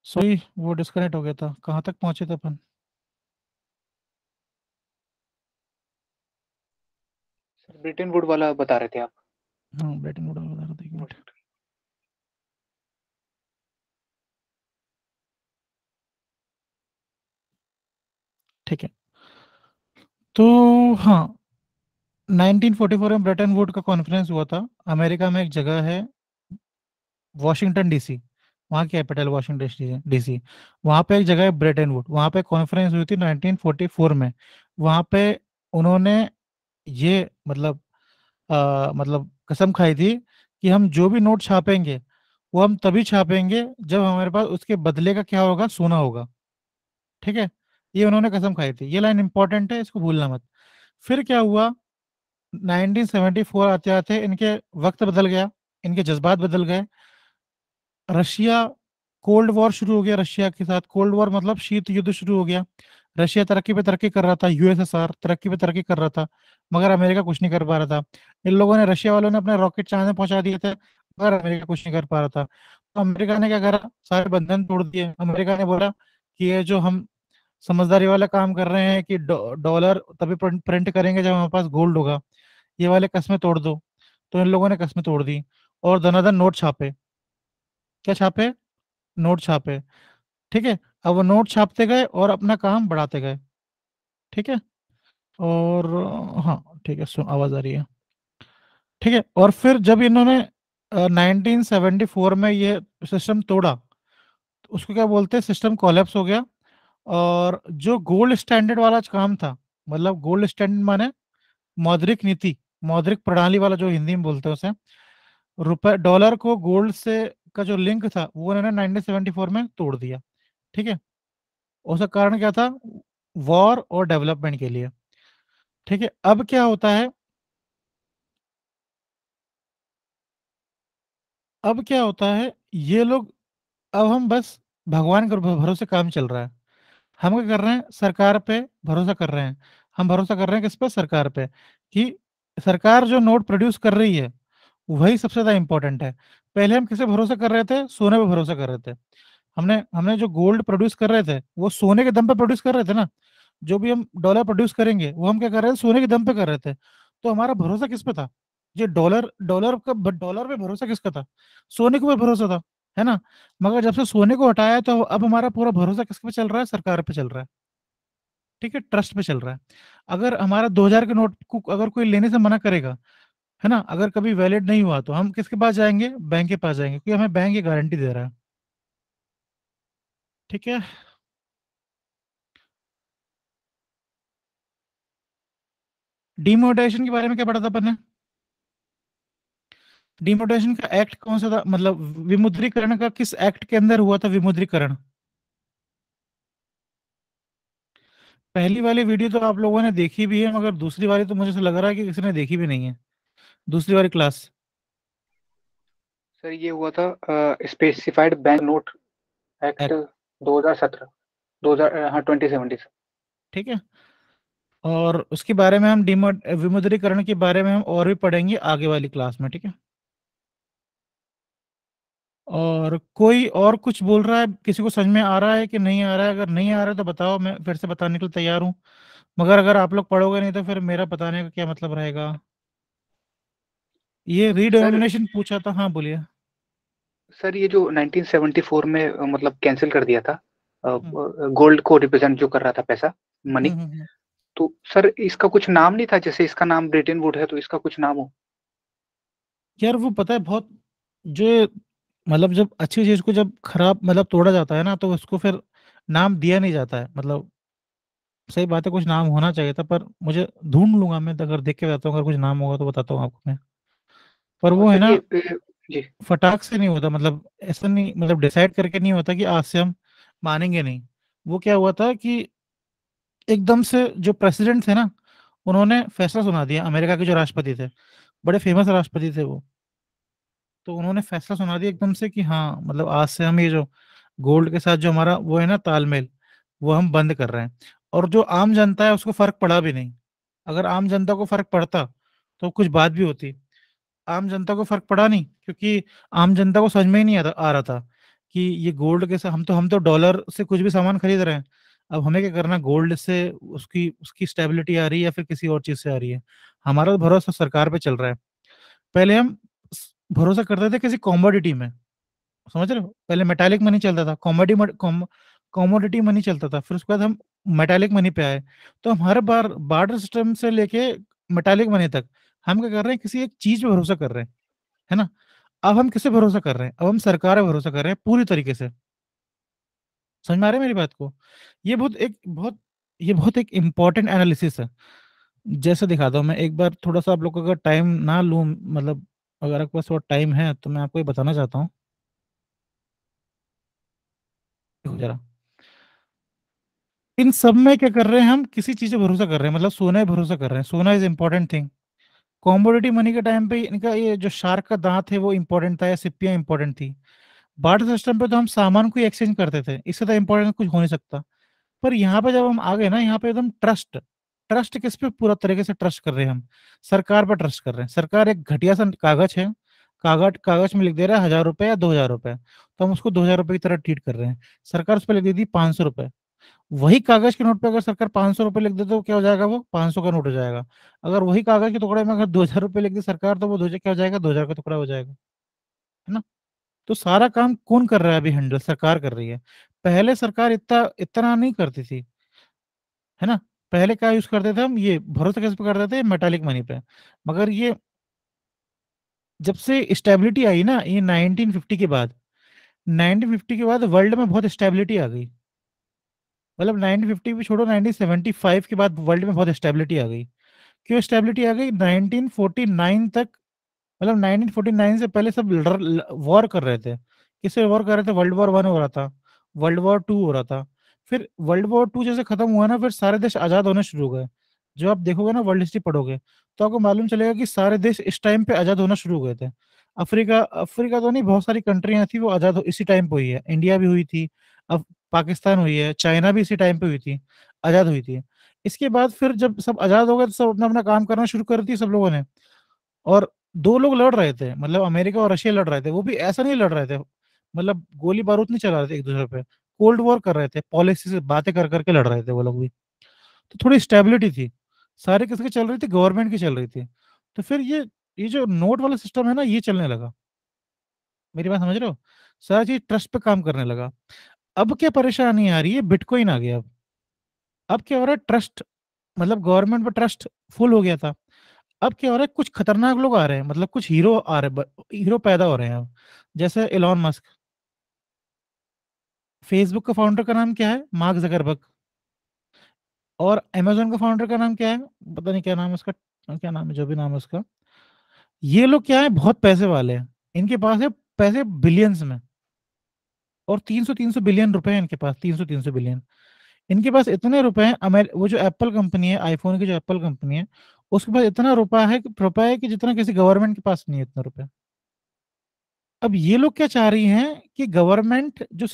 सॉरी, वो डिस्कनेक्ट हो गया था। कहाँ तक पहुंचे थे अपन? सर ब्रिटेन वुड वाला बता रहे थे आप। हाँ, ब्रेटन वुड बता रहा था, एक मिनट। ठीक है, तो हाँ, 1944 में ब्रेटन वुड का कॉन्फ्रेंस हुआ था। अमेरिका में एक जगह है वॉशिंगटन डीसी, वहाँ की कैपिटल वॉशिंगटन डीसी। वहाँ पे एक जगह है ब्रेटन वुड, वहाँ पे कॉन्फ्रेंस हुई थी 1944 में। वहाँ पे उन्होंने ये मतलब कसम खाई थी कि हम जो भी नोट छापेंगे वो हम तभी छापेंगे जब हमारे पास उसके बदले का क्या होगा, सोना होगा। ठीक है, ये उन्होंने कसम खाई थी। ये लाइन इंपॉर्टेंट है, इसको भूलना मत। फिर क्या हुआ, 1974 आते आते इनके वक्त बदल गया, इनके जज्बात बदल गए। रशिया, कोल्ड वॉर शुरू हो गया रशिया के साथ। कोल्ड वॉर मतलब शीत युद्ध शुरू हो गया। रशिया तरक्की पे तरक्की कर रहा था, यूएसएसआर तरक्की पे तरक्की कर रहा था, मगर अमेरिका कुछ नहीं कर पा रहा था। इन लोगों ने, रशिया वालों ने अपने रॉकेट चांद में पहुंचा दिए थे, मगर अमेरिका कुछ नहीं कर पा रहा था। तो अमेरिका ने क्या करा, सारे बंधन तोड़ दिए। अमेरिका ने बोला कि ये जो हम समझदारी वाला काम कर रहे हैं कि डॉलर तभी प्रिंट करेंगे जब हमारे पास गोल्ड होगा, ये वाले कस्में तोड़ दो। तो इन लोगों ने कस्में तोड़ दी और धनाधन नोट छापे। क्या छापे? नोट छापे। ठीक है, अब वो नोट छापते गए और अपना काम बढ़ाते गए। ठीक है, और हाँ ठीक है, सुन आवाज आ रही है। ठीक है, और फिर जब इन्होंने 1974 में ये सिस्टम तोड़ा, तो उसको क्या बोलते हैं, सिस्टम कोलैप्स हो गया। और जो गोल्ड स्टैंडर्ड वाला काम था, मतलब गोल्ड स्टैंडर्ड माने मौद्रिक नीति, मौद्रिक प्रणाली वाला जो हिंदी में बोलते हैं उसे, रुपए डॉलर को गोल्ड से का जो लिंक था वो उन्होंने 1974 में तोड़ दिया। ठीक है, उसका कारण क्या था, वॉर और डेवलपमेंट के लिए। ठीक है, अब क्या होता है, अब क्या होता है, ये लोग, अब हम बस भगवान के भरोसे काम चल रहा है। हम क्या कर रहे हैं, सरकार पे भरोसा कर रहे हैं। हम भरोसा कर रहे हैं किस पे, सरकार पे, कि सरकार जो नोट प्रोड्यूस कर रही है वही सबसे ज्यादा इंपॉर्टेंट है। पहले हम किसे भरोसा कर रहे थे, सोने पे भरोसा कर रहे थे। हमने हमने जो गोल्ड प्रोड्यूस कर रहे थे वो सोने के दम पे प्रोड्यूस कर रहे थे ना। जो भी हम डॉलर प्रोड्यूस करेंगे वो हम क्या कर रहे थे, सोने के दम पे कर रहे थे। तो हमारा भरोसा किस पे था, ये डॉलर डॉलर का डॉलर पे भरोसा किसका था, सोने के ऊपर भरोसा था, है ना। मगर जब से सोने को हटाया तो अब हमारा पूरा भरोसा किस पे चल रहा है, सरकार पे चल रहा है। ठीक है, ट्रस्ट पे चल रहा है। अगर हमारा 2000 के नोट को अगर कोई लेने से मना करेगा, है ना, अगर कभी वैलिड नहीं हुआ तो हम किसके पास जाएंगे, बैंक के पास जाएंगे, क्योंकि हमें बैंक ये गारंटी दे रहा है। ठीक है, डिमोनेटाइजेशन के बारे में क्या पढ़ा था अपन ने? डिमोनेटाइजेशन का एक्ट कौन सा था, मतलब विमुद्रीकरण का किस एक्ट के अंदर हुआ था विमुद्रीकरण? पहली वाली वीडियो तो आप लोगों ने देखी भी है, मगर दूसरी वाली तो मुझे ऐसा लग रहा है कि किसी ने देखी भी नहीं है, दूसरी वाली क्लास। सर ये हुआ था specified bank note act act, 2017, 2000, हाँ 2017। ठीक है, और उसके बारे में हम डिमो विमुद्रीकरण के बारे में हम और भी पढ़ेंगे आगे वाली क्लास में। ठीक है, और कोई और कुछ बोल रहा है, किसी को समझ में आ रहा है कि नहीं आ रहा है? अगर नहीं आ रहा है तो बताओ, मैं फिर से बताने के लिए तैयार हूँ। मगर अगर आप लोग पढ़ोगे नहीं तो फिर मेरा बताने का क्या मतलब रहेगा। ये सर रीडिनोमिनेशन पूछा था, हाँ बोलिए। सर ये जो 1974 में मतलब कैंसिल कर दिया था हम्म गोल्ड को रिप्रेजेंट जो कर रहा था पैसा, मनी, हम्म। तो सर इसका कुछ नाम नहीं था, जैसे इसका नाम ब्रिटेन वुड है तो इसका कुछ नाम हो। यार वो पता है बहुत, जो मतलब जब अच्छी चीज को जब खराब मतलब तोड़ा जाता है ना, तो उसको फिर नाम दिया नहीं जाता है, मतलब सही बात है, कुछ नाम होना चाहिए था, पर मुझे ढूंढ लूंगा मैं, अगर देख के बताता हूँ, अगर कुछ नाम होगा तो बताता हूँ आपको मैं। पर और वो है सर ना, ये जी फटाक से नहीं होता, मतलब ऐसा नहीं, मतलब डिसाइड करके नहीं होता कि आज से हम मानेंगे नहीं। वो क्या हुआ था कि एकदम से जो प्रेसिडेंट थे ना, उन्होंने फैसला सुना दिया। अमेरिका के जो राष्ट्रपति थे, बड़े फेमस राष्ट्रपति थे वो, तो उन्होंने फैसला सुना दिया एकदम से कि हाँ, मतलब आज से हम ये जो गोल्ड के साथ जो हमारा वो है ना तालमेल, वो हम बंद कर रहे हैं। और जो आम जनता है उसको फर्क पड़ा भी नहीं। अगर आम जनता को फर्क पड़ता तो कुछ बात भी होती। आम जनता को फर्क पड़ा नहीं, क्योंकि आम जनता को समझ में ही नहीं आ रहा था कि ये गोल्ड के साथ हम तो डॉलर से कुछ भी सामान खरीद रहे हैं। अब हमें क्या करना, गोल्ड से उसकी उसकी स्टेबिलिटी आ रही है या फिर किसी और चीज से आ रही है। हमारा तो भरोसा सरकार पे चल रहा है। पहले हम भरोसा करते थे किसी कॉमोडिटी में, समझ रहे हो? पहले मेटालिक मनी चलता था, कॉमोडिटी मनी चलता था, फिर उसके बाद हम मेटालिक मनी पे आए। तो हम हर बार बार्टर सिस्टम से लेके मेटालिक मनी तक हम क्या कर रहे हैं, किसी एक चीज पे भरोसा कर रहे हैं, है ना? अब हम किसे भरोसा कर रहे हैं? अब हम सरकार पे भरोसा कर रहे हैं पूरी तरीके से। समझ में आ रहा है मेरी बात को? ये बहुत एक बहुत ये बहुत एक इम्पोर्टेंट एनालिसिस है। जैसे दिखाता हूँ मैं एक बार, थोड़ा सा आप लोग को अगर टाइम ना लूँ, मतलब अगर आपके पास थोड़ा टाइम है तो मैं आपको ये बताना चाहता हूँ। देखो जरा, इन सब में क्या कर रहे हैं, हम किसी चीज पे भरोसा कर रहे हैं, मतलब सोना पे भरोसा कर रहे हैं। सोना is important thing. Commodity money के टाइम पे इनका ये जो शार्क का दांत है वो इंपॉर्टेंट था, या सिप्पियां इंपॉर्टेंट थी। बार्टर सिस्टम पे तो हम सामान को ही एक्सचेंज करते थे, इससे तो इंपॉर्टेंट कुछ हो नहीं सकता। पर यहाँ पे जब हम आ गए ना, यहाँ पे एकदम ट्रस्ट। ट्रस्ट किस पे पूरा तरीके से ट्रस्ट कर रहे हैं हम? सरकार पर ट्रस्ट कर रहे हैं। सरकार एक घटिया सा कागज है, कागज कागज में लिख दे रहा है 1,000 रुपए या 2,000 रुपए, तो हम उसको 2,000 रुपए की तरह ट्रीट कर रहे हैं। सरकार उस पर लिख देती 500 रुपए। वही कागज के नोट पे अगर सरकार 500 रुपए लिख दे तो क्या हो जाएगा? वो 500 का नोट हो जाएगा। अगर वही कागज के टुकड़े में अगर 2,000 रुपए लिख दे सरकार, तो वो 2,000 क्या हो जाएगा? 2,000 का टुकड़ा हो जाएगा, है ना? तो सारा काम कौन कर रहा है अभी? हैंडल सरकार कर रही है। पहले सरकार इतना इतना नहीं करती थी, है ना? पहले क्या यूज करते थे हम? ये भरोसा किस पे करते थे? मेटालिक मनी पे। मगर ये जब से स्टेबिलिटी आई ना, ये 1950 के बाद, 1950 के बाद वर्ल्ड में बहुत स्टेबिलिटी आ गई। मतलब 1950 भी छोड़ो, 1975 के बाद वर्ल्ड में बहुत स्टेबिलिटी आ गई। क्यों स्टेबिलिटी आ गई? 1949 तक, मतलब 1949 से पहले सब वॉर कर रहे थे। किससे वॉर कर रहे थे? वर्ल्ड वॉर वन हो रहा था, वर्ल्ड वॉर टू हो रहा था। फिर वर्ल्ड वॉर टू जैसे खत्म हुआ ना, फिर सारे देश आजाद होने शुरू हो गए। जो आप देखोगे ना, वर्ल्ड हिस्ट्री पढ़ोगे, तो आपको मालूम चलेगा कि सारे देश इस टाइम पे आजाद होना शुरू हो गए थे। अफ्रीका अफ्रीका तो नहीं, बहुत सारी कंट्रियां थी वो आजाद इसी टाइम पे हुई है। इंडिया भी हुई थी, अब पाकिस्तान हुई है, चाइना भी इसी टाइम पे हुई थी, आजाद हुई थी। इसके बाद फिर जब सब आजाद हो गए तो सब अपना अपना काम करना शुरू कर दिया सब लोगों ने। और दो लोग लड़ रहे थे, मतलब अमेरिका और रशिया लड़ रहे थे। वो भी ऐसा नहीं लड़ रहे थे, मतलब गोली बारूद नहीं चला रहे थे एक दूसरे पे, कोल्ड वॉर कर रहे थे, पॉलिसी से बातें कर करके लड़ रहे थे वो लोग भी। तो थोड़ी स्टेबिलिटी थी। सारी किसकी चल रही थी? गवर्नमेंट की चल रही थी। तो फिर ये जो नोट वाला सिस्टम है ना, ये चलने लगा। मेरी बात समझ रहे हो? सारी चीज ट्रस्ट पे काम करने लगा। अब क्या परेशानी आ रही है? बिटकॉइन आ गया। अब क्या हो रहा है? ट्रस्ट, मतलब गवर्नमेंट पे ट्रस्ट फुल हो गया था। अब क्या हो रहा है? कुछ खतरनाक लोग आ रहे हैं, मतलब कुछ हीरो आ रहे हैं, हीरो पैदा हो रहे हैं अब। जैसे एलॉन मस्क। फेसबुक का फाउंडर का नाम क्या है? Mark Zuckerberg. और अमेजोन का फाउंडर का नाम क्या है? पता नहीं क्या नाम है उसका, क्या नाम है, जो भी नाम है उसका। ये लोग क्या है? बहुत पैसे वाले हैं। इनके पास है पैसे बिलियंस में। और 300 बिलियन रुपए हैं इनके पास, 300 बिलियन। इनके पास इतने रुपए हैं। वो जो एप्पल कंपनी है, आईफोन की जो एप्पल कंपनी है, उसके पास इतना रुपया है कि जितना किसी गवर्नमेंट के पास नहीं है इतना रुपया। अब ये लोग क्या चाह रही हैं कि गवर्नमेंट का जो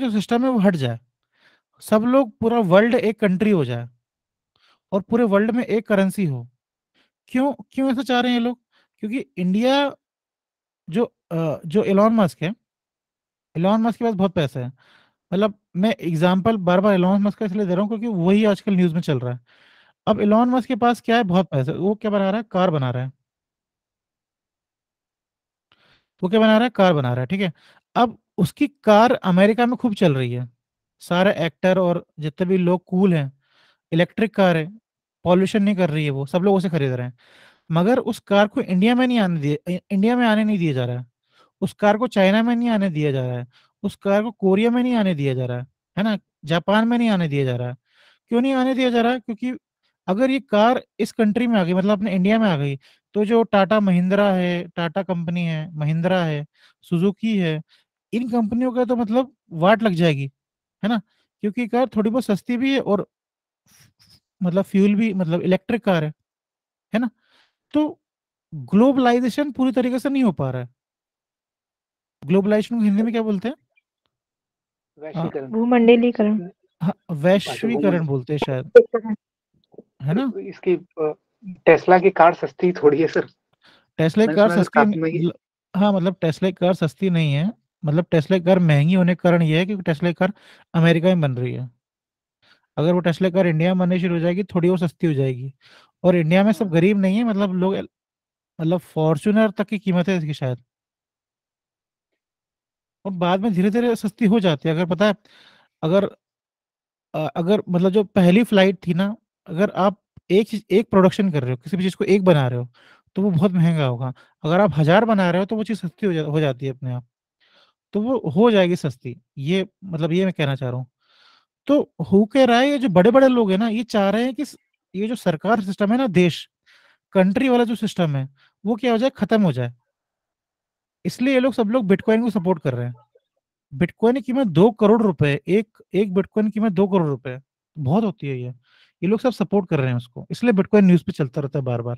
सिस्टम है वो हट जाए। सब लोग, पूरा वर्ल्ड एक कंट्री हो जाए, और पूरे वर्ल्ड में एक करेंसी हो। क्यों क्यों ऐसा चाह रहे हैं ये लोग? क्योंकि इंडिया, जो एलॉन मस्क है, एलॉन मस्क के पास बहुत पैसा है। मतलब मैं एग्जांपल बार बार एलॉन मस्क का इसलिए दे रहा हूँ क्योंकि वही आजकल न्यूज में चल रहा है। अब एलॉन मस्क के पास क्या है? बहुत पैसा है। वो क्या बना रहा है? कार बना रहा है। वो क्या बना रहा है? कार बना रहा है, ठीक है। अब उसकी कार अमेरिका में खूब चल रही है। सारे एक्टर और जितने भी लोग कूल हैं, इलेक्ट्रिक कार है, पॉल्यूशन नहीं कर रही है, वो सब लोग उसे खरीद रहे हैं। मगर उस कार को इंडिया में आने नहीं दिया जा रहा है। उस कार को चाइना में नहीं आने दिया जा रहा है। उस कार को कोरिया में नहीं आने दिया जा रहा है ना? जापान में नहीं आने दिया जा रहा है। क्यों नहीं आने दिया जा रहा है? क्योंकि अगर ये कार इस कंट्री में आ गई, मतलब अपने इंडिया में आ गई, तो जो टाटा महिंद्रा है, टाटा कंपनी है, महिंद्रा है, सुजुकी है, इन कंपनियों का तो मतलब वाट लग जाएगी, है ना? क्योंकि कार थोड़ी बहुत सस्ती भी है और मतलब फ्यूल भी, मतलब इलेक्ट्रिक कार है ना? तो ग्लोबलाइजेशन पूरी तरीके से नहीं हो पा रहा है। ग्लोबलाइजेशन को हिंदी में क्या बोलते हैं? हाँ, वैश्वीकरण। भूमंडलीकरण। हाँ, अच्छा, वैश्वीकरण बोलते हैं शायद, है ना? इसकी टेस्ला की कार सस्ती थोड़ी है सर। टेस्ला की मैंने कार सुना है सर सस्ती काफी महंगी। हाँ, मतलब टेस्ला की कार सस्ती नहीं है। मतलब टेस्ला की कार महंगी होने का कारण यह है क्योंकि टेस्ला की कार अमेरिका में बन रही है। अगर वो टेस्ला की कार इंडिया में बननी शुरू हो जाएगी, थोड़ी और सस्ती हो जाएगी। और इंडिया में सब हाँ, गरीब नहीं है, मतलब लोग, मतलब फॉर्च्यूनर तक की कीमत है इसकी शायद। और बाद में धीरे धीरे सस्ती हो जाती है, अगर पता है। अगर अगर मतलब जो पहली फ्लाइट थी ना, अगर आप एक प्रोडक्शन कर रहे हो, किसी भी चीज़ को एक बना रहे हो, तो वो बहुत महंगा होगा। अगर आप 1000 बना रहे हो तो वो चीज़ सस्ती हो जाती है अपने आप। तो वो हो जाएगी सस्ती, ये मतलब ये मैं कहना चाह रहा हूँ। तो हो क्या रहा है, ये जो बड़े बड़े लोग हैं ना, ये चाह रहे हैं कि ये जो सरकार सिस्टम है ना, देश कंट्री वाला जो सिस्टम है, वो क्या हो जाए, खत्म हो जाए। इसलिए ये लोग, सब लोग बिटकॉइन को सपोर्ट कर रहे हैं। बिटकॉइन की कीमत 2 करोड़ रुपए, एक एक बिटकॉइन की कीमत 2 करोड़ रुपए, बहुत होती है ये लोग सब सपोर्ट कर रहे हैं उसको, इसलिए बिटकॉइन न्यूज पे चलता रहता है बार बार।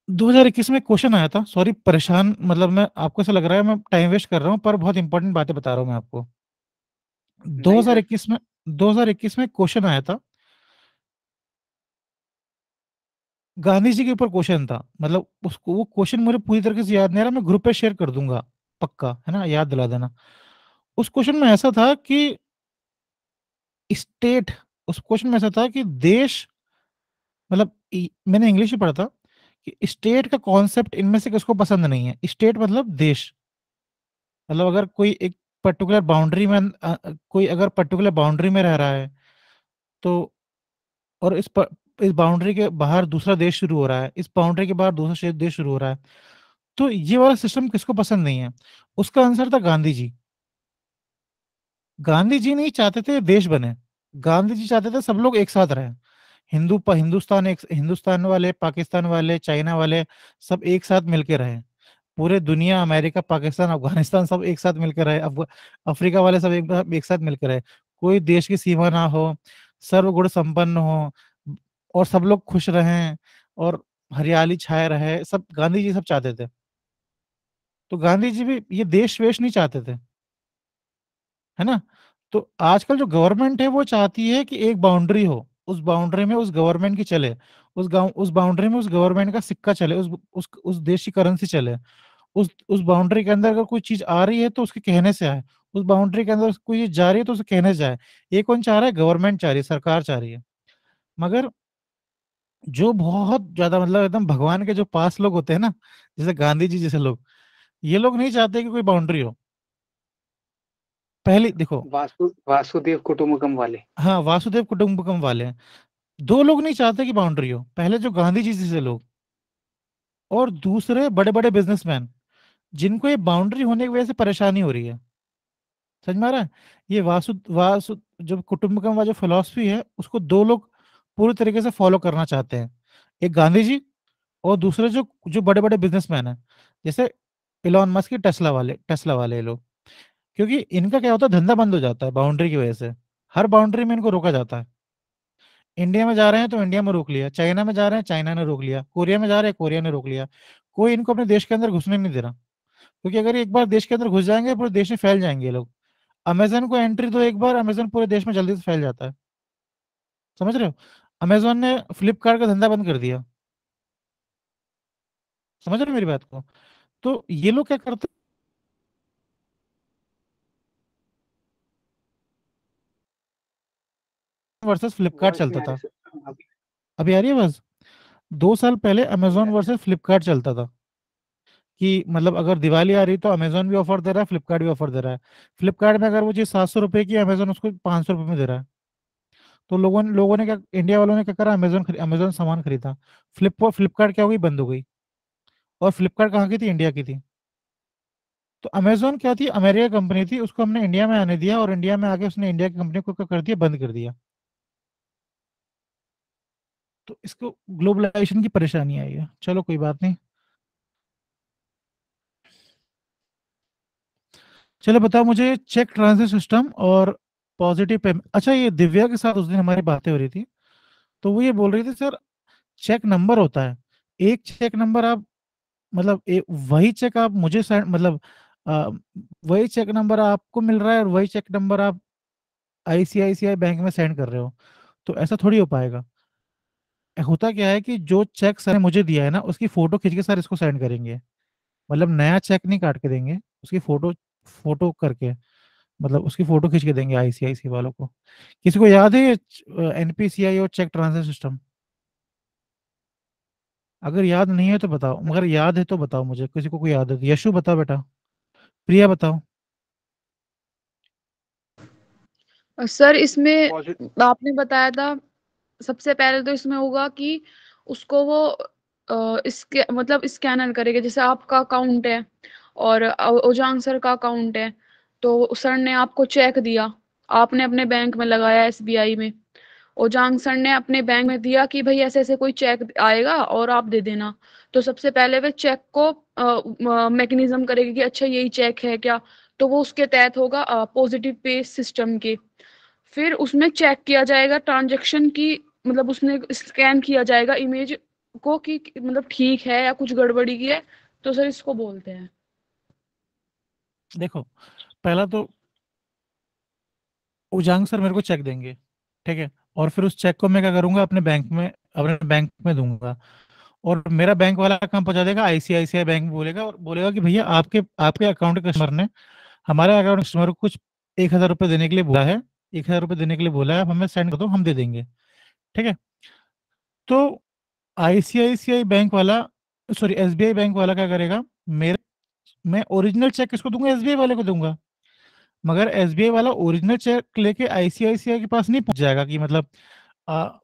2021 में क्वेश्चन आया था, सॉरी परेशान, मतलब मैं, आपको ऐसा लग रहा है मैं टाइम वेस्ट कर रहा हूँ, पर बहुत इंपॉर्टेंट बातें बता रहा हूँ मैं आपको। नहीं सर। 2021 में 2021 में क्वेश्चन आया था, गांधी जी के ऊपर क्वेश्चन था। मतलब उसको, वो क्वेश्चन मुझे पूरी तरीके से याद नहीं आ रहा, मैं ग्रुप पे शेयर कर दूंगा, पक्का, है ना? याद दिला देना। उस क्वेश्चन में ऐसा था कि स्टेट उस क्वेश्चन में ऐसा था कि देश, मतलब मैंने इंग्लिश में पढ़ा था कि स्टेट का कॉन्सेप्ट इनमें से किसको पसंद नहीं है। स्टेट मतलब देश, मतलब अगर कोई एक पर्टिकुलर बाउंड्री में कोई अगर पर्टिकुलर बाउंड्री में रह रहा है, तो और इस बाउंड्री के बाहर दूसरा देश शुरू हो रहा है, इस बाउंड्री के बाहर दूसरा देश शुरू हो रहा है, तो ये वाला सिस्टम किसको पसंद नहीं है? उसका आंसर था गांधी जी। गांधी जी नहीं चाहते थे देश बने, गांधी जी चाहते थे सब लोग एक साथ रहें। हिंदुस्तान वाले, पाकिस्तान वाले, चाइना वाले, सब एक साथ मिलके रहे। पूरे दुनिया, अमेरिका, पाकिस्तान, अफगानिस्तान, सब एक साथ मिलकर रहे। अफ्रीका वाले सब एक साथ मिलकर रहे। कोई देश की सीमा ना हो, सर्वगुण संपन्न हो, और सब लोग खुश रहें, और हरियाली छाए रहे, सब गांधी जी सब चाहते थे। तो गांधी जी भी ये देश वेश नहीं चाहते थे, है ना? तो आजकल जो गवर्नमेंट है वो चाहती है कि एक बाउंड्री हो, उस बाउंड्री में उस गवर्नमेंट की चले, उस बाउंड्री में उस गवर्नमेंट का सिक्का चले, उस देश की करेंसी चले। उस बाउंड्री के अंदर अगर कोई चीज आ रही है तो उसके कहने से आए, उस बाउंड्री के अंदर कोई चीज जा रही है तो उसके कहने से जाए। ये कौन चाह रहा है? गवर्नमेंट चाह रही है, सरकार चाह रही है। मगर जो बहुत ज्यादा, मतलब एकदम भगवान के जो पास लोग होते हैं ना, जैसे गांधी जी जैसे लोग, ये लोग नहीं चाहते कि कोई बाउंड्री हो। पहले देखो, वासुदेव कुटुंबकम वाले। हाँ, वासुदेव कुटुंबकम वाले हैं। दो लोग नहीं चाहते कि बाउंड्री हो, पहले जो गांधी जी जैसे लोग, और दूसरे बड़े बड़े बिजनेसमैन, जिनको ये बाउंड्री होने की वजह से परेशानी हो रही है। समझ में आ रहा है? ये वासु जो कुटुंबकम वाला जो फिलॉसफी है, उसको दो लोग पूरी तरीके से फॉलो करना चाहते हैं। एक गांधी जी, और दूसरे जो जो बड़े बड़े बिजनेसमैन हैं, जैसे इलॉन मस्क की टेस्ला वाले ये लोग। क्योंकि इनका क्या होता है, धंधा बंद हो जाता है बाउंड्री की वजह से। हर बाउंड्री में इनको रोका जाता है। इंडिया में जा रहे हैं तो इंडिया में रोक लिया, चाइना में जा रहे हैं चाइना ने रोक लिया, कोरिया में जा रहे हैं कोरिया ने रोक लिया। कोई इनको अपने देश के अंदर घुसने नहीं दे रहा, क्योंकि अगर ये एक बार देश के अंदर घुस जाएंगे, पूरे देश में फैल जाएंगे ये लोग। अमेजन को एंट्री दो एक बार, अमेजन पूरे देश में जल्दी से फैल जाता है। समझ रहे हो? अमेजन ने फ्लिपकार्ट का धंधा बंद कर दिया। समझ रहे हो मेरी बात को? तो ये लोग क्या करते हैं, वर्सेस फ्लिपकार्ट वॉइस नहीं चलता आ रही था। सर अभी। अभी आ रही है बस। 2 साल पहले नहीं आ अमेजोन रही वर्सेस फ्लिपकार्ट चलता था, कि मतलब अगर दिवाली आ रही तो अमेजोन भी ऑफर दे रहा है, फ्लिपकार्ट भी ऑफर दे रहा है। फ्लिपकार्ट में अगर वो चीज 700 रुपए की, अमेजोन उसको 500 रुपए में दे रहा है। तो लोगों ने क्या, इंडिया वालों ने क्या करा, अमेजोन सामान खरीदा। फ्लिपकार्ट क्या हो गई, बंद हो गई। और फ्लिपकार्ट कहाँ की थी? इंडिया की थी। तो अमेजोन क्या थी, अमेरिका कंपनी थी, उसको हमने इंडिया में आने दिया और इंडिया में आके उसने इंडिया की कंपनी को क्या कर दिया, बंद कर दिया। तो इसको ग्लोबलाइजेशन की परेशानी आई है। चलो कोई बात नहीं। चलो बताओ मुझे, चेक ट्रांजिट सिस्टम और पॉजिटिव पेमेंट। अच्छा, ये दिव्या के साथ उस दिन हमारी बातें हो रही थी, तो वो ये बोल रही थी सर, चेक नंबर होता है, एक चेक नंबर आप, मतलब वही चेक आप मुझे सेंड, मतलब आ, वही चेक नंबर आपको मिल रहा है और वही चेक नंबर आप आईसीआईसीआई बैंक में सेंड कर रहे हो, तो ऐसा थोड़ी हो पाएगा। होता क्या है कि जो चेक सर ने मुझे दिया है ना, उसकी फोटो खींच के सर इसको सेंड करेंगे, मतलब नया चेक नहीं काट के देंगे, उसकी फोटो फोटो करके, मतलब उसकी फोटो खींच के देंगे आईसीआईसी वालों को। किसी को याद है ये एनपीसीआई और चेक ट्रांसफर सिस्टम? अगर याद नहीं है तो बताओ, मगर याद है तो बताओ मुझे, किसी को कोई याद है तो। यशु बताओ बेटा, प्रिया बताओ। सर इसमें पॉजिटिव। आपने बताया था, सबसे पहले तो इसमें होगा कि उसको वो इसके मतलब स्कैनर करेगा, जैसे आपका अकाउंट है और ओजांग सर का अकाउंट है, तो सर ने आपको चेक दिया, आपने अपने बैंक में लगाया एसबीआई में, ओजांग सर ने अपने बैंक में दिया कि भाई ऐसे ऐसे कोई चेक आएगा और आप दे देना। तो सबसे पहले वे चेक को मैकेनिज्म करेगी कि अच्छा यही चेक है क्या, तो वो उसके तहत होगा पॉजिटिव पे सिस्टम के। फिर उसमें चेक किया जाएगा ट्रांजैक्शन की, मतलब उसमें स्कैन किया जाएगा इमेज को कि मतलब ठीक है या कुछ गड़बड़ी की है, तो सर इसको बोलते हैं। देखो, पहला तो उजांग सर मेरे को चेक देंगे, ठीक है, और फिर उस चेक को मैं क्या करूंगा, अपने बैंक में दूंगा, और मेरा बैंक वाला काम पहुंचा देगा आईसीआईसीआई बैंक में, बोलेगा और बोलेगा कि भैया आपके आपके अकाउंट के कस्टमर ने हमारे अकाउंट कस्टमर को कुछ 1,000 रुपये देने के लिए बोला है, 1,000 रुपये देने के लिए बोला है, आप हमें सेंड कर दो, हम दे देंगे। ठीक है। तो आईसीआईसीआई बैंक वाला, सॉरी एसबीआई बैंक वाला क्या करेगा, मेरे मैं ओरिजिनल चेक किसको दूंगा, एसबीआई वाले को दूंगा, मगर एसबीआई वाला ओरिजिनल चेक लेके आईसीआईसीआई के पास नहीं पहुंच जाएगा। कि मतलब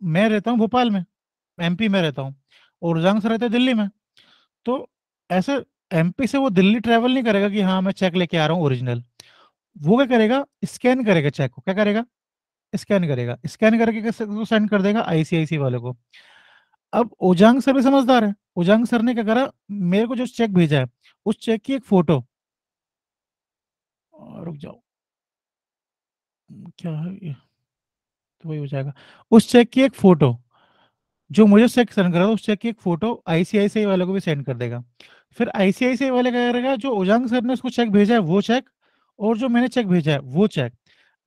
मैं रहता हूँ भोपाल में, एमपी में रहता हूँ, और रुजान से रहता है दिल्ली में, तो ऐसे एमपी से वो दिल्ली ट्रैवल नहीं करेगा कि हाँ मैं चेक लेके आ रहा हूँ ओरिजिनल। वो क्या करेगा, स्कैन करेगा चेक को, क्या करेगा, स्कैन करेगा, स्कैन करके कैसे उसको सेंड कर देगा आईसीआईसी वाले को। अब ओजांग सर भी समझदार है, ओजांग सर ने क्या करा, मेरे को जो चेक भेजा है उस चेक की एक फोटो, रुक जाओ, क्या है ये, तो वही हो जाएगा, उस चेक की एक फोटो, जो मुझे चेक सेंड करा था उस चेक की एक फोटो आईसीआईसीआई वाले को भी सेंड कर देगा। फिर आईसीआईसीआई वाले क्या करेगा, जो ओजांग सर ने उसको चेक भेजा है वो चेक, और जो मैंने चेक भेजा है वो चेक,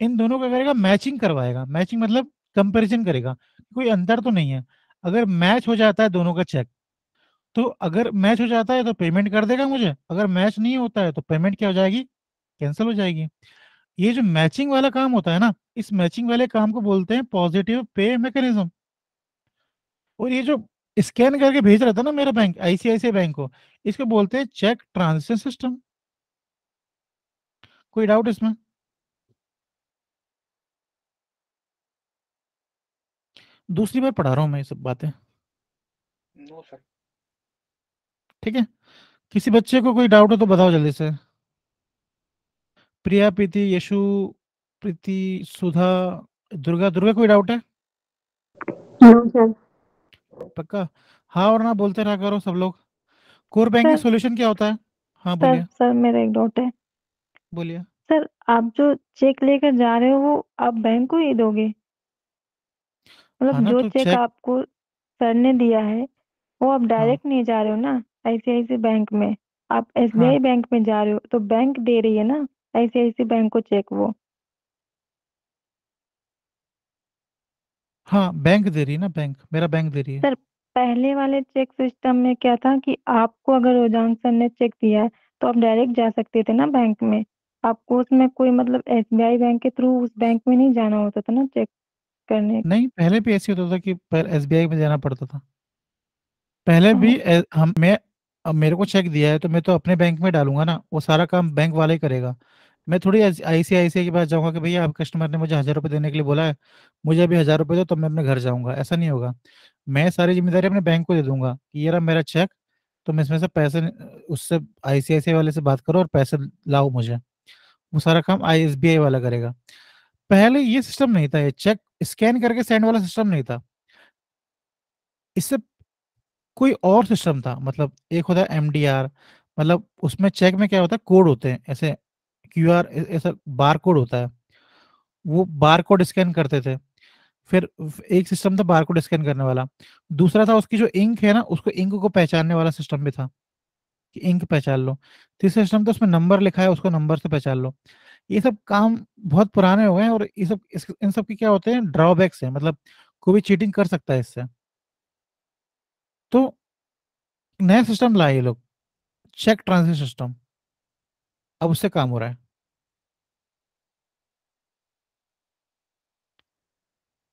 इन दोनों का करेगा मैचिंग करवाएगा। मैचिंग मतलब कंपैरिजन करेगा, कोई अंतर तो नहीं है। अगर मैच हो जाता है दोनों का चेक, तो अगर मैच हो जाता है तो पेमेंट कर देगा मुझे, अगर मैच नहीं होता है तो पेमेंट क्या हो जाएगी, कैंसिल हो जाएगी। ये जो मैचिंग वाला काम होता है ना, इस मैचिंग वाले काम को बोलते हैं पॉजिटिव पे मैकेनिज्म। और ये जो स्कैन करके भेज रहा था ना मेरा बैंक आईसीआईसीआई बैंक को, इसको बोलते हैं चेक ट्रांजिशन सिस्टम। कोई डाउट इसमें? दूसरी बार पढ़ा रहा हूँ मैं ये सब बातें। No sir. ठीक है, किसी बच्चे को कोई डाउट हो तो बताओ जल्दी से। प्रिया, प्रीति, यशु, प्रीति, सुधा, दुर्गा, दुर्गा कोई डाउट है? No sir. पक्का? हाँ और ना बोलते रहा करो सब लोग। कोर बैंकिंग सर सॉल्यूशन क्या होता है? हाँ सर बोलिए, सर मेरा एक डाउट है। बोलिए। सर आप जो चेक लेकर जा रहे हो वो आप बैंक को ही दोगे, हाँ मतलब ना, जो तो चेक चेक, आपको सर ने दिया है वो आप हाँ डायरेक्ट नहीं जा रहे हो ना आईसीआईसी बैंक में, आप हाँ एसबीआई बैंक में जा रहे हो, तो बैंक दे रही है ना आईसीआईसी बैंक को चेक वो। हाँ, बैंक दे रही है ना, बैंक, मेरा बैंक दे रही है। सर पहले वाले चेक सिस्टम में क्या था कि आपको अगर रोजान सर ने चेक दिया है तो आप डायरेक्ट जा सकते थे ना बैंक में, आपको उसमें कोई मतलब एसबीआई बैंक के थ्रू उस बैंक में नहीं जाना होता था ना चेक करने। नहीं, पहले भी ऐसे होता था कि एसबीआई में जाना पड़ता था। पहले भी हम मैं, अब मेरे को चेक दिया है तो मैं तो अपने बैंक में डालूंगा ना, वो सारा काम बैंक वाला ही करेगा। मैं थोड़ी आईसीआईसीआई के पास जाऊंगा कि भैया आप कस्टमर ने मुझे 1,000 रुपये देने के लिए बोला है, मुझे अभी 1,000 रुपये दो तब मैं अपने घर जाऊंगा, ऐसा नहीं होगा। मैं सारी जिम्मेदारी अपने बैंक को दे दूंगा कि ये रहा मेरा चेक, तुम इसमें से पैसे उससे आईसीआईसीआई वाले से बात करो और पैसे लाओ मुझे, वो सारा काम आईएसबीआई वाला करेगा। पहले ये सिस्टम नहीं था, ये चेक स्कैन करके सेंड वाला सिस्टम नहीं था। इससे कोई और सिस्टम था, मतलब एक होता है एमडीआर, मतलब उसमें चेक में क्या होता है, कोड होते हैं ऐसे, क्यूआर ऐसा बार कोड होता है, वो बार कोड स्कैन करते थे। फिर एक सिस्टम था बार कोड स्कैन करने वाला, दूसरा था उसकी जो इंक है ना, उसको इंक को पहचानने वाला सिस्टम भी था कि इंक पहचान लो। तीसरा सिस्टम था उसमें नंबर लिखा है, उसको नंबर से पहचान लो। ये सब काम बहुत पुराने हो गए हैं, और ये सब इन सब की क्या होते हैं, ड्रॉबैक्स हैं, मतलब कोई भी चीटिंग कर सकता है इससे। तो नया सिस्टम लाए ये लोग, चेक ट्रांजिट सिस्टम, अब उससे काम हो रहा है।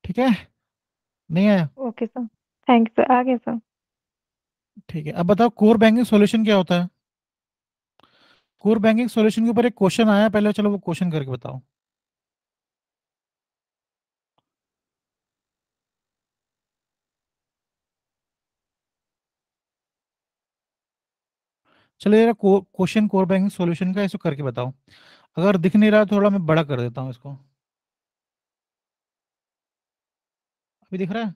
ठीक है, नहीं आया? Okay sir, thank you sir, आगे सर। ठीक है, अब बताओ कोर बैंकिंग सॉल्यूशन क्या होता है। कोर बैंकिंग सॉल्यूशन के ऊपर एक क्वेश्चन आया, पहले चलो वो क्वेश्चन करके बताओ। चलो ये क्वेश्चन कोर बैंकिंग सॉल्यूशन का, इसको करके बताओ। अगर दिख नहीं रहा थोड़ा मैं बड़ा कर देता हूँ इसको। अभी दिख रहा है?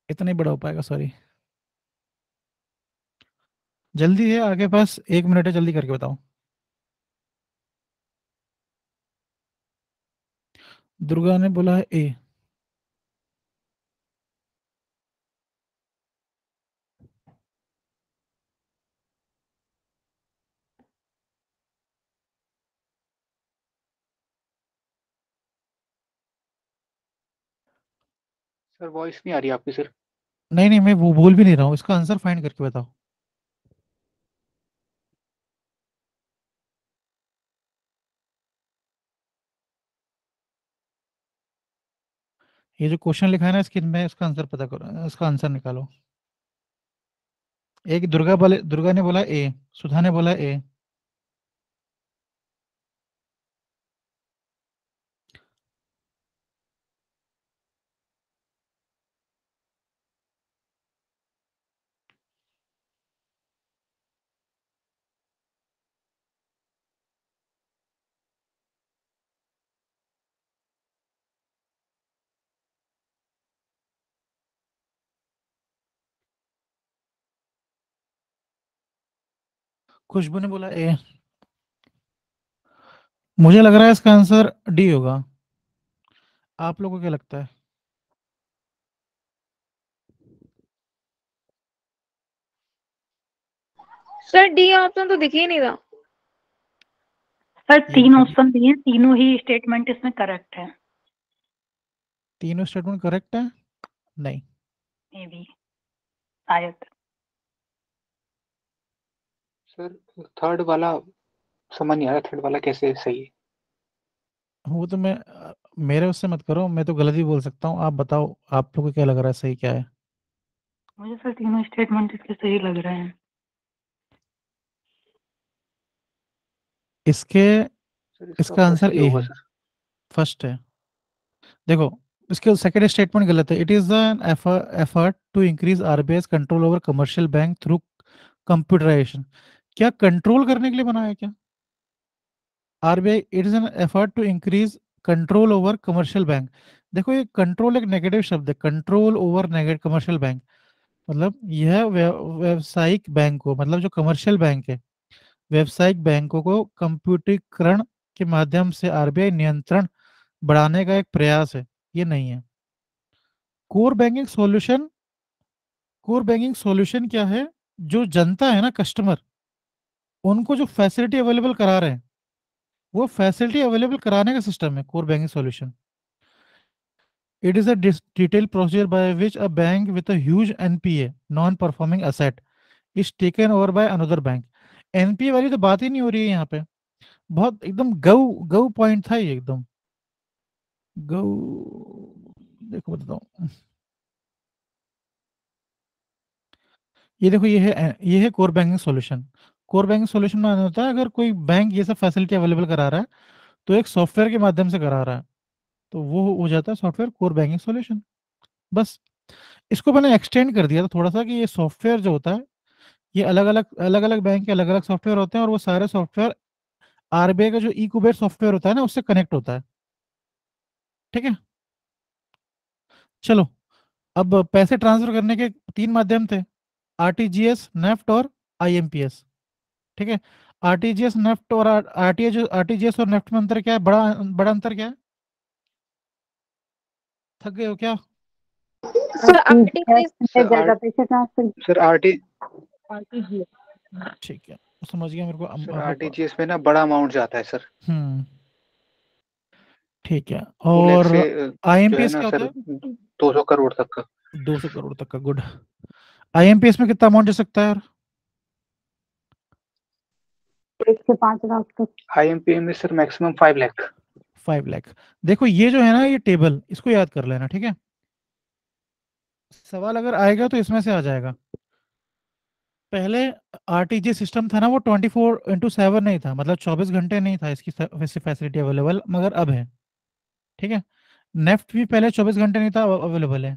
इतना ही बड़ा हो पाएगा, सॉरी। जल्दी है, आगे पास 1 मिनट है, जल्दी करके बताओ। दुर्गा ने बोला है ए। सर वॉइस नहीं आ रही आपकी सर। नहीं नहीं, मैं वो बोल भी नहीं रहा हूँ, इसका आंसर फाइंड करके बताओ। ये जो क्वेश्चन लिखा है ना स्क्रीन में, इसका आंसर पता करो, इसका आंसर निकालो। एक दुर्गा ने बोला ए, सुधा ने बोला ए। खुशबू ने बोला ए। मुझे लग रहा है इसका आंसर डी होगा, आप लोगों को क्या लगता है? सर डी ऑप्शन तो दिख ही नहीं रहा। सर ये 3 दिखा दिया, ऑप्शन दिए, तीनों ही स्टेटमेंट इसमें करेक्ट है। तीनों स्टेटमेंट करेक्ट है? नहीं। मे बी, शायद। सर थर्ड वाला समझ नहीं आ रहा, थर्ड वाला कैसे सही है। वो तो मैं मेरे उससे मत करो, मैं तो गलत ही बोल सकता हूँ। आप बताओ, आप लोगों को क्या लग रहा है सही क्या है? मुझे सर तीनों स्टेटमेंट इसके सही लग रहे हैं। इसके सर इसका इसका फर्स्ट आंसर ही ए होगा है, सर। फर्स्ट है। देखो, इसके सेकंड स्टेटमेंट गलत है। It is an effort to increase RBI control over commercial bank through computerisation. क्या कंट्रोल करने के लिए बनाया है क्या? RBI, it is an effort to increase control over commercial bank. देखो, ये कंट्रोल एक नेगेटिव शब्द है, control over negative commercial bank, मतलब यह व्यवसायिक बैंकों, मतलब जो कमर्शियल बैंक है, व्यावसायिक बैंकों को कंप्यूटरीकरण के माध्यम से आरबीआई नियंत्रण बढ़ाने का एक प्रयास है, ये नहीं है। Core banking solution, core banking solution क्या है? जो जनता है ना, कस्टमर, उनको जो फैसिलिटी अवेलेबल करा रहे हैं, वो फैसिलिटी अवेलेबल कराने का सिस्टम है core banking solution. It is a detail procedure by which a bank with a huge NPA, non performing asset, is taken over by another bank. NPA वाली तो बात ही नहीं हो रही है यहाँ पे, बहुत एकदम गऊ गऊ पॉइंट था ये, एकदम गऊ। देखो बताता हूँ, ये देखो, ये है core banking solution. Core banking solution में होता है, अगर कोई बैंक ये सब फैसिलिटी अवेलेबल करा रहा है, तो एक सॉफ्टवेयर के माध्यम से करा रहा है, तो वो हो जाता है सॉफ्टवेयर कोर बैंकिंग सॉल्यूशन। बस इसको मैंने एक्सटेंड कर दिया था थोड़ा सा कि ये सॉफ्टवेयर जो होता है ये अलग अलग बैंक के अलग अलग सॉफ्टवेयर होते हैं, और वो सारे सॉफ्टवेयर आरबीआई का जो ई कुबेर सॉफ्टवेयर होता है ना उससे कनेक्ट होता है। ठीक है, चलो। अब पैसे ट्रांसफर करने के तीन माध्यम थे, आरटीजीएस, नेफ्ट और आईएमपीएस। ठीक है, आरटीजीएस, नेफ्ट और आरटीजीएस और नेफ्ट में अंतर क्या है, बड़ा बड़ा अंतर क्या है? थक गए हो क्या? सर आरटीजीएस में सर ज्यादा पैसे ट्रांसफर। सर ठीक है, समझ गया मेरे को सर आप लोग। आरटीजीएस में ना बड़ा अमाउंट जाता है सर। ठीक है, 2 लाख और से जो है आईएमपीएस ना क्या होता सर है? 200 करोड़ तक का। 200 करोड़ तक का, गुड। आईएमपीएस में कितना अमाउंट जा सकता है यार? 1 से 5 लाख तक। आईएमपीएस में सर मैक्सिमम 5 लाख। 5 लाख। देखो ये जो है ना, ये टेबल इसको याद कर लेना, ठीक है? सवाल अगर आएगा तो इसमें से आ जाएगा। पहले आरटीजी सिस्टम था ना, वो 24/7 नहीं था, मतलब 24 घंटे नहीं था इसकी फैसिलिटी अवेलेबल, मगर अब है। ठीक है, नेफ्ट भी पहले 24 घंटे नहीं था, अवेलेबल है।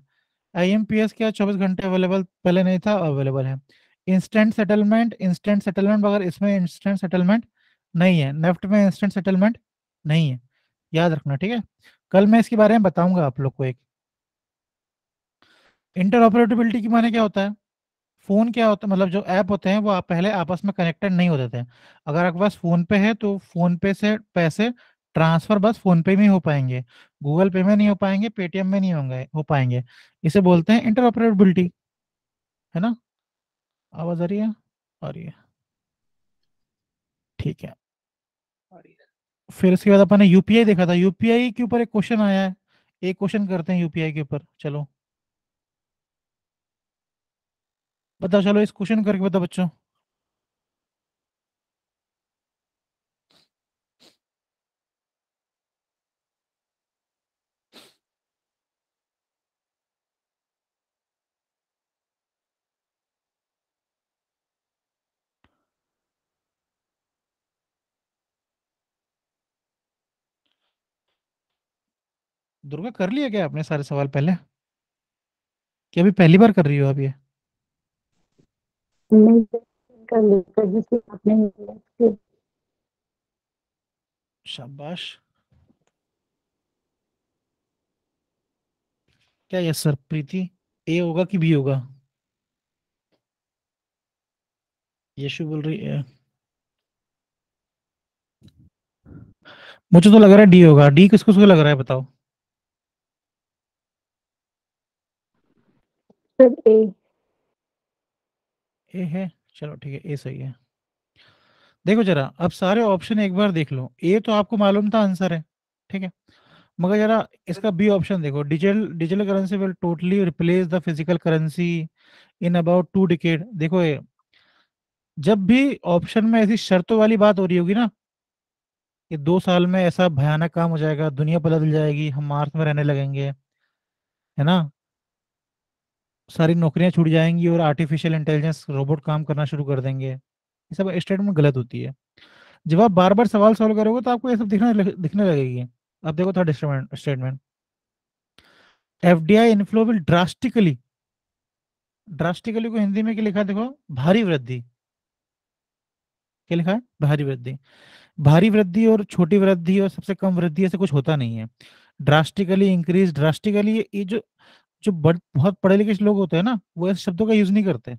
आईएमपीएस क्या 24 घंटे अवेलेबल पहले नहीं था, अवेलेबल है। इंस्टेंट सेटलमेंट मगर इसमें इंस्टेंट सेटलमेंट नहीं है, नेफ्ट में इंस्टेंट सेटलमेंट नहीं है, याद रखना। ठीक है, कल मैं इसके बारे में बताऊंगा आप लोग को। एक इंटरऑपरेबिलिटी की माने क्या होता है? फोन क्या होता है, मतलब जो ऐप होते हैं वो पहले आपस में कनेक्टेड नहीं होते थे। अगर आपके पास फोन पे है तो फोन पे से पैसे ट्रांसफर बस फोन पे में ही हो पाएंगे, गूगल पे में नहीं हो पाएंगे, पेटीएम में नहीं होंगे हो पाएंगे। इसे बोलते हैं इंटरऑपरेबिलिटी, है ना? आवाज आ रही है? आ रही है, ठीक है। फिर इसके बाद अपन ने यूपीआई देखा था, यूपीआई के ऊपर एक क्वेश्चन आया है, एक क्वेश्चन करते हैं यूपीआई के ऊपर। चलो बताओ, चलो इस क्वेश्चन करके बताओ बच्चों। दुर्गा कर लिया क्या आपने सारे सवाल पहले, कि अभी पहली बार कर रही हो आप ये? नहीं कर लेता जिसे आपने किया। शाबाश। क्या यस सर प्रीति, ए होगा कि बी होगा? यशु बोल रही है, मुझे तो लग रहा है डी होगा। डी किसको किसको लग रहा है बताओ? सर ए। ए है, चलो ठीक है, ए सही है। देखो जरा अब सारे ऑप्शन एक बार देख लो, ए तो आपको मालूम था आंसर है, ठीक है, मगर जरा इसका बी ऑप्शन देखो, digital digital currency will totally replace the physical currency in about 2 decade. देखो ये जब भी ऑप्शन में ऐसी शर्तों वाली बात हो रही होगी ना, कि 2 साल में ऐसा भयानक काम हो जाएगा, दुनिया बदल जाएगी, हम मार्स में रहने लगेंगे, है ना, सारी नौकरियां छूट जाएंगी और आर्टिफिशियल इंटेलिजेंस रोबोट काम करना शुरू कर देंगे, ये सब स्टेटमेंट गलत होती है। जब आप बार बार सवाल सॉल्व करोगे तो आपको ये सब दिखने लगेगी। अब देखो third statement, FDI inflow will drastically, drastically को हिंदी में क्या लिखा है देखो, भारी वृद्धि। क्या लिखा है? भारी वृद्धि। भारी वृद्धि और छोटी वृद्धि और सबसे कम वृद्धि ऐसे कुछ होता नहीं है। ड्रास्टिकली इंक्रीज, ड्रास्टिकली, ये जो जो बहुत पढ़े लिखे लोग होते हैं ना, वो ऐसे शब्दों का यूज नहीं करते।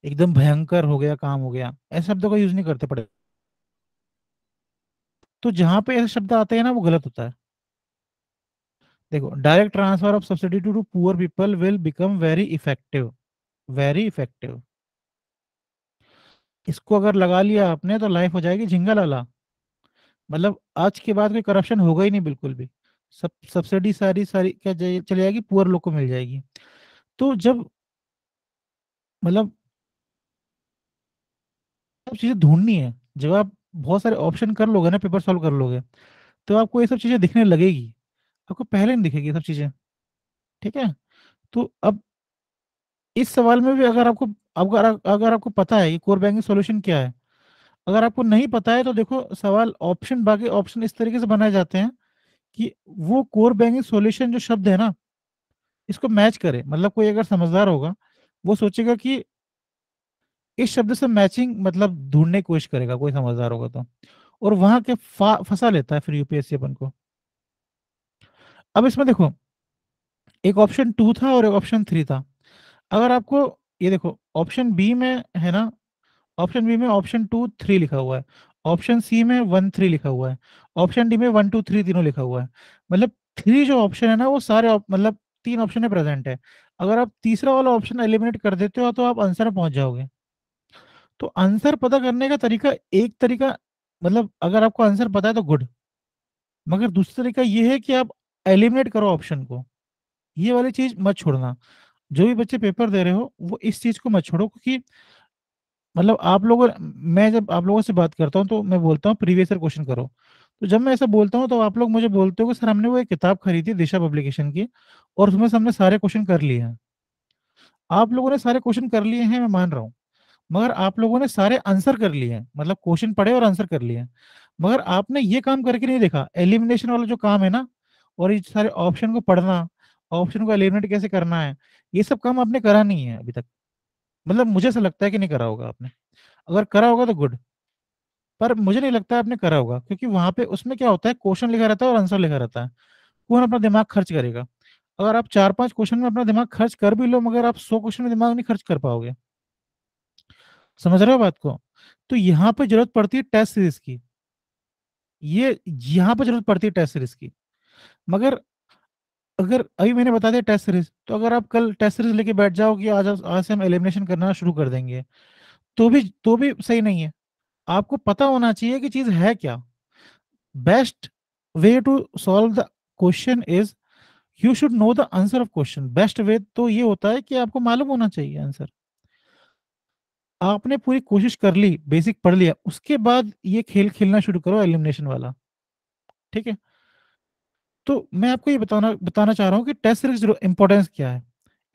एकदम भयंकर हो गया काम हो गया, ऐसे शब्दों का यूज नहीं करते पढ़े। तो जहां पे ऐसे शब्द आते हैं ना वो गलत होता है। देखो, direct transfer of subsidy to poor people will become very effective, very effective. इसको अगर लगा लिया आपने तो लाइफ हो जाएगी झिंगा लाला, मतलब आज के बाद कोई करप्शन होगा ही नहीं बिल्कुल भी। सब सब्सिडी सारी सारी क्या चली जाएगी, पुअर लोग को मिल जाएगी। तो जब मतलब सब चीजें ढूंढनी है, जब आप बहुत सारे ऑप्शन कर लोगे ना, पेपर सॉल्व कर लोगे, तो आपको ये सब चीजें दिखने लगेगी, आपको पहले नहीं दिखेगी ये सब चीजें। ठीक है, तो अब इस सवाल में भी अगर आपको, अगर आपको पता है ये कोर बैंकिंग सॉल्यूशन क्या है, अगर आपको नहीं पता है तो देखो सवाल ऑप्शन, बाकी ऑप्शन इस तरीके से बनाए जाते हैं कि वो कोर बैंकिंग सॉल्यूशन जो शब्द है ना, इसको मैच करे। मतलब कोई अगर समझदार होगा वो सोचेगा कि इस शब्द से मैचिंग मतलब ढूंढने की कोशिश करेगा, कोई समझदार होगा तो, और वहां के फंसा लेता है फिर यूपीएससी अपन को। अब इसमें देखो, एक ऑप्शन 2 था और एक ऑप्शन 3 था। अगर आपको ये देखो, ऑप्शन बी में है ना, ऑप्शन बी में ऑप्शन 2 3 लिखा हुआ है, ऑप्शन सी में 1 3 लिखा हुआ है, ऑप्शन डी में 1 2 3 तीनों लिखा हुआ है। मतलब 3 जो ऑप्शन है ना वो सारे मतलब 3 ऑप्शन में प्रेजेंट है। अगर आप तीसरा वाला ऑप्शन एलिमिनेट कर देते हो तो आप आंसर में पहुंच जाओगे। तो आंसर पता करने का तरीका, एक तरीका, मतलब अगर आपको आंसर पता है तो गुड, मगर दूसरा तरीका ये है कि आप एलिमिनेट करो ऑप्शन को। ये वाली चीज मत छोड़ना। जो भी बच्चे पेपर दे रहे हो वो इस चीज को मत छोड़ो, क्योंकि मतलब आप लोगों, मैं जब आप लोगों से बात करता हूँ तो मैं बोलता हूँ प्रीवियस ईयर क्वेश्चन करो। तो जब मैं ऐसा बोलता हूँ तो आप लोग मुझे बोलते हो कि सर हमने वो एक किताब खरीदी दिशा पब्लिकेशन की और उसमें से हमने सारे क्वेश्चन कर लिए हैं। आप लोगों ने सारे क्वेश्चन कर लिए हैं, मैं मान रहा हूँ, मगर आप लोगों ने सारे आंसर कर लिए हैं, मतलब क्वेश्चन पढ़े और आंसर कर लिए हैं। मगर आपने ये काम करके नहीं देखा, एलिमिनेशन वाला जो काम है ना, और ये सारे ऑप्शन को पढ़ना, ऑप्शन को एलिमिनेट कैसे करना है, ये सब काम आपने करा नहीं है अभी तक। मतलब मुझे ऐसा लगता है कि नहीं करा होगा आपने। अगर करा होगा तो गुड, पर मुझे नहीं लगता आपने करा होगा, क्योंकि वहां पे उसमें क्या होता है, क्वेश्चन लिखा रहता है और आंसर लिखा रहता है। कौन अपना दिमाग खर्च करेगा? अगर आप 4 5 क्वेश्चन में अपना दिमाग खर्च कर भी लो, मगर आप 100 क्वेश्चन में दिमाग नहीं खर्च कर पाओगे। समझ रहे हो बात को? तो यहाँ पे जरूरत पड़ती है टेस्ट सीरीज की। ये यहाँ पे जरूरत पड़ती है टेस्ट सीरीज की। मगर अगर अभी मैंने बता दिया टेस्ट सीरीज, तो अगर आप कल टेस्ट सीरीज लेके बैठ जाओ कि आज से हम एलिमिनेशन करना शुरू कर देंगे, तो भी सही नहीं है। आपको पता होना चाहिए कि चीज है क्या। Best way to solve the question is you should know the answer of question. Best way तो ये होता है कि आपको मालूम होना चाहिए आंसर। आपने पूरी कोशिश कर ली, बेसिक पढ़ लिया, उसके बाद ये खेल खेलना शुरू करो एलिमिनेशन वाला। ठीक है? तो मैं आपको ये बताना बताना चाह रहा हूँ कि टेस्ट सीरीज इंपॉर्टेंस क्या है,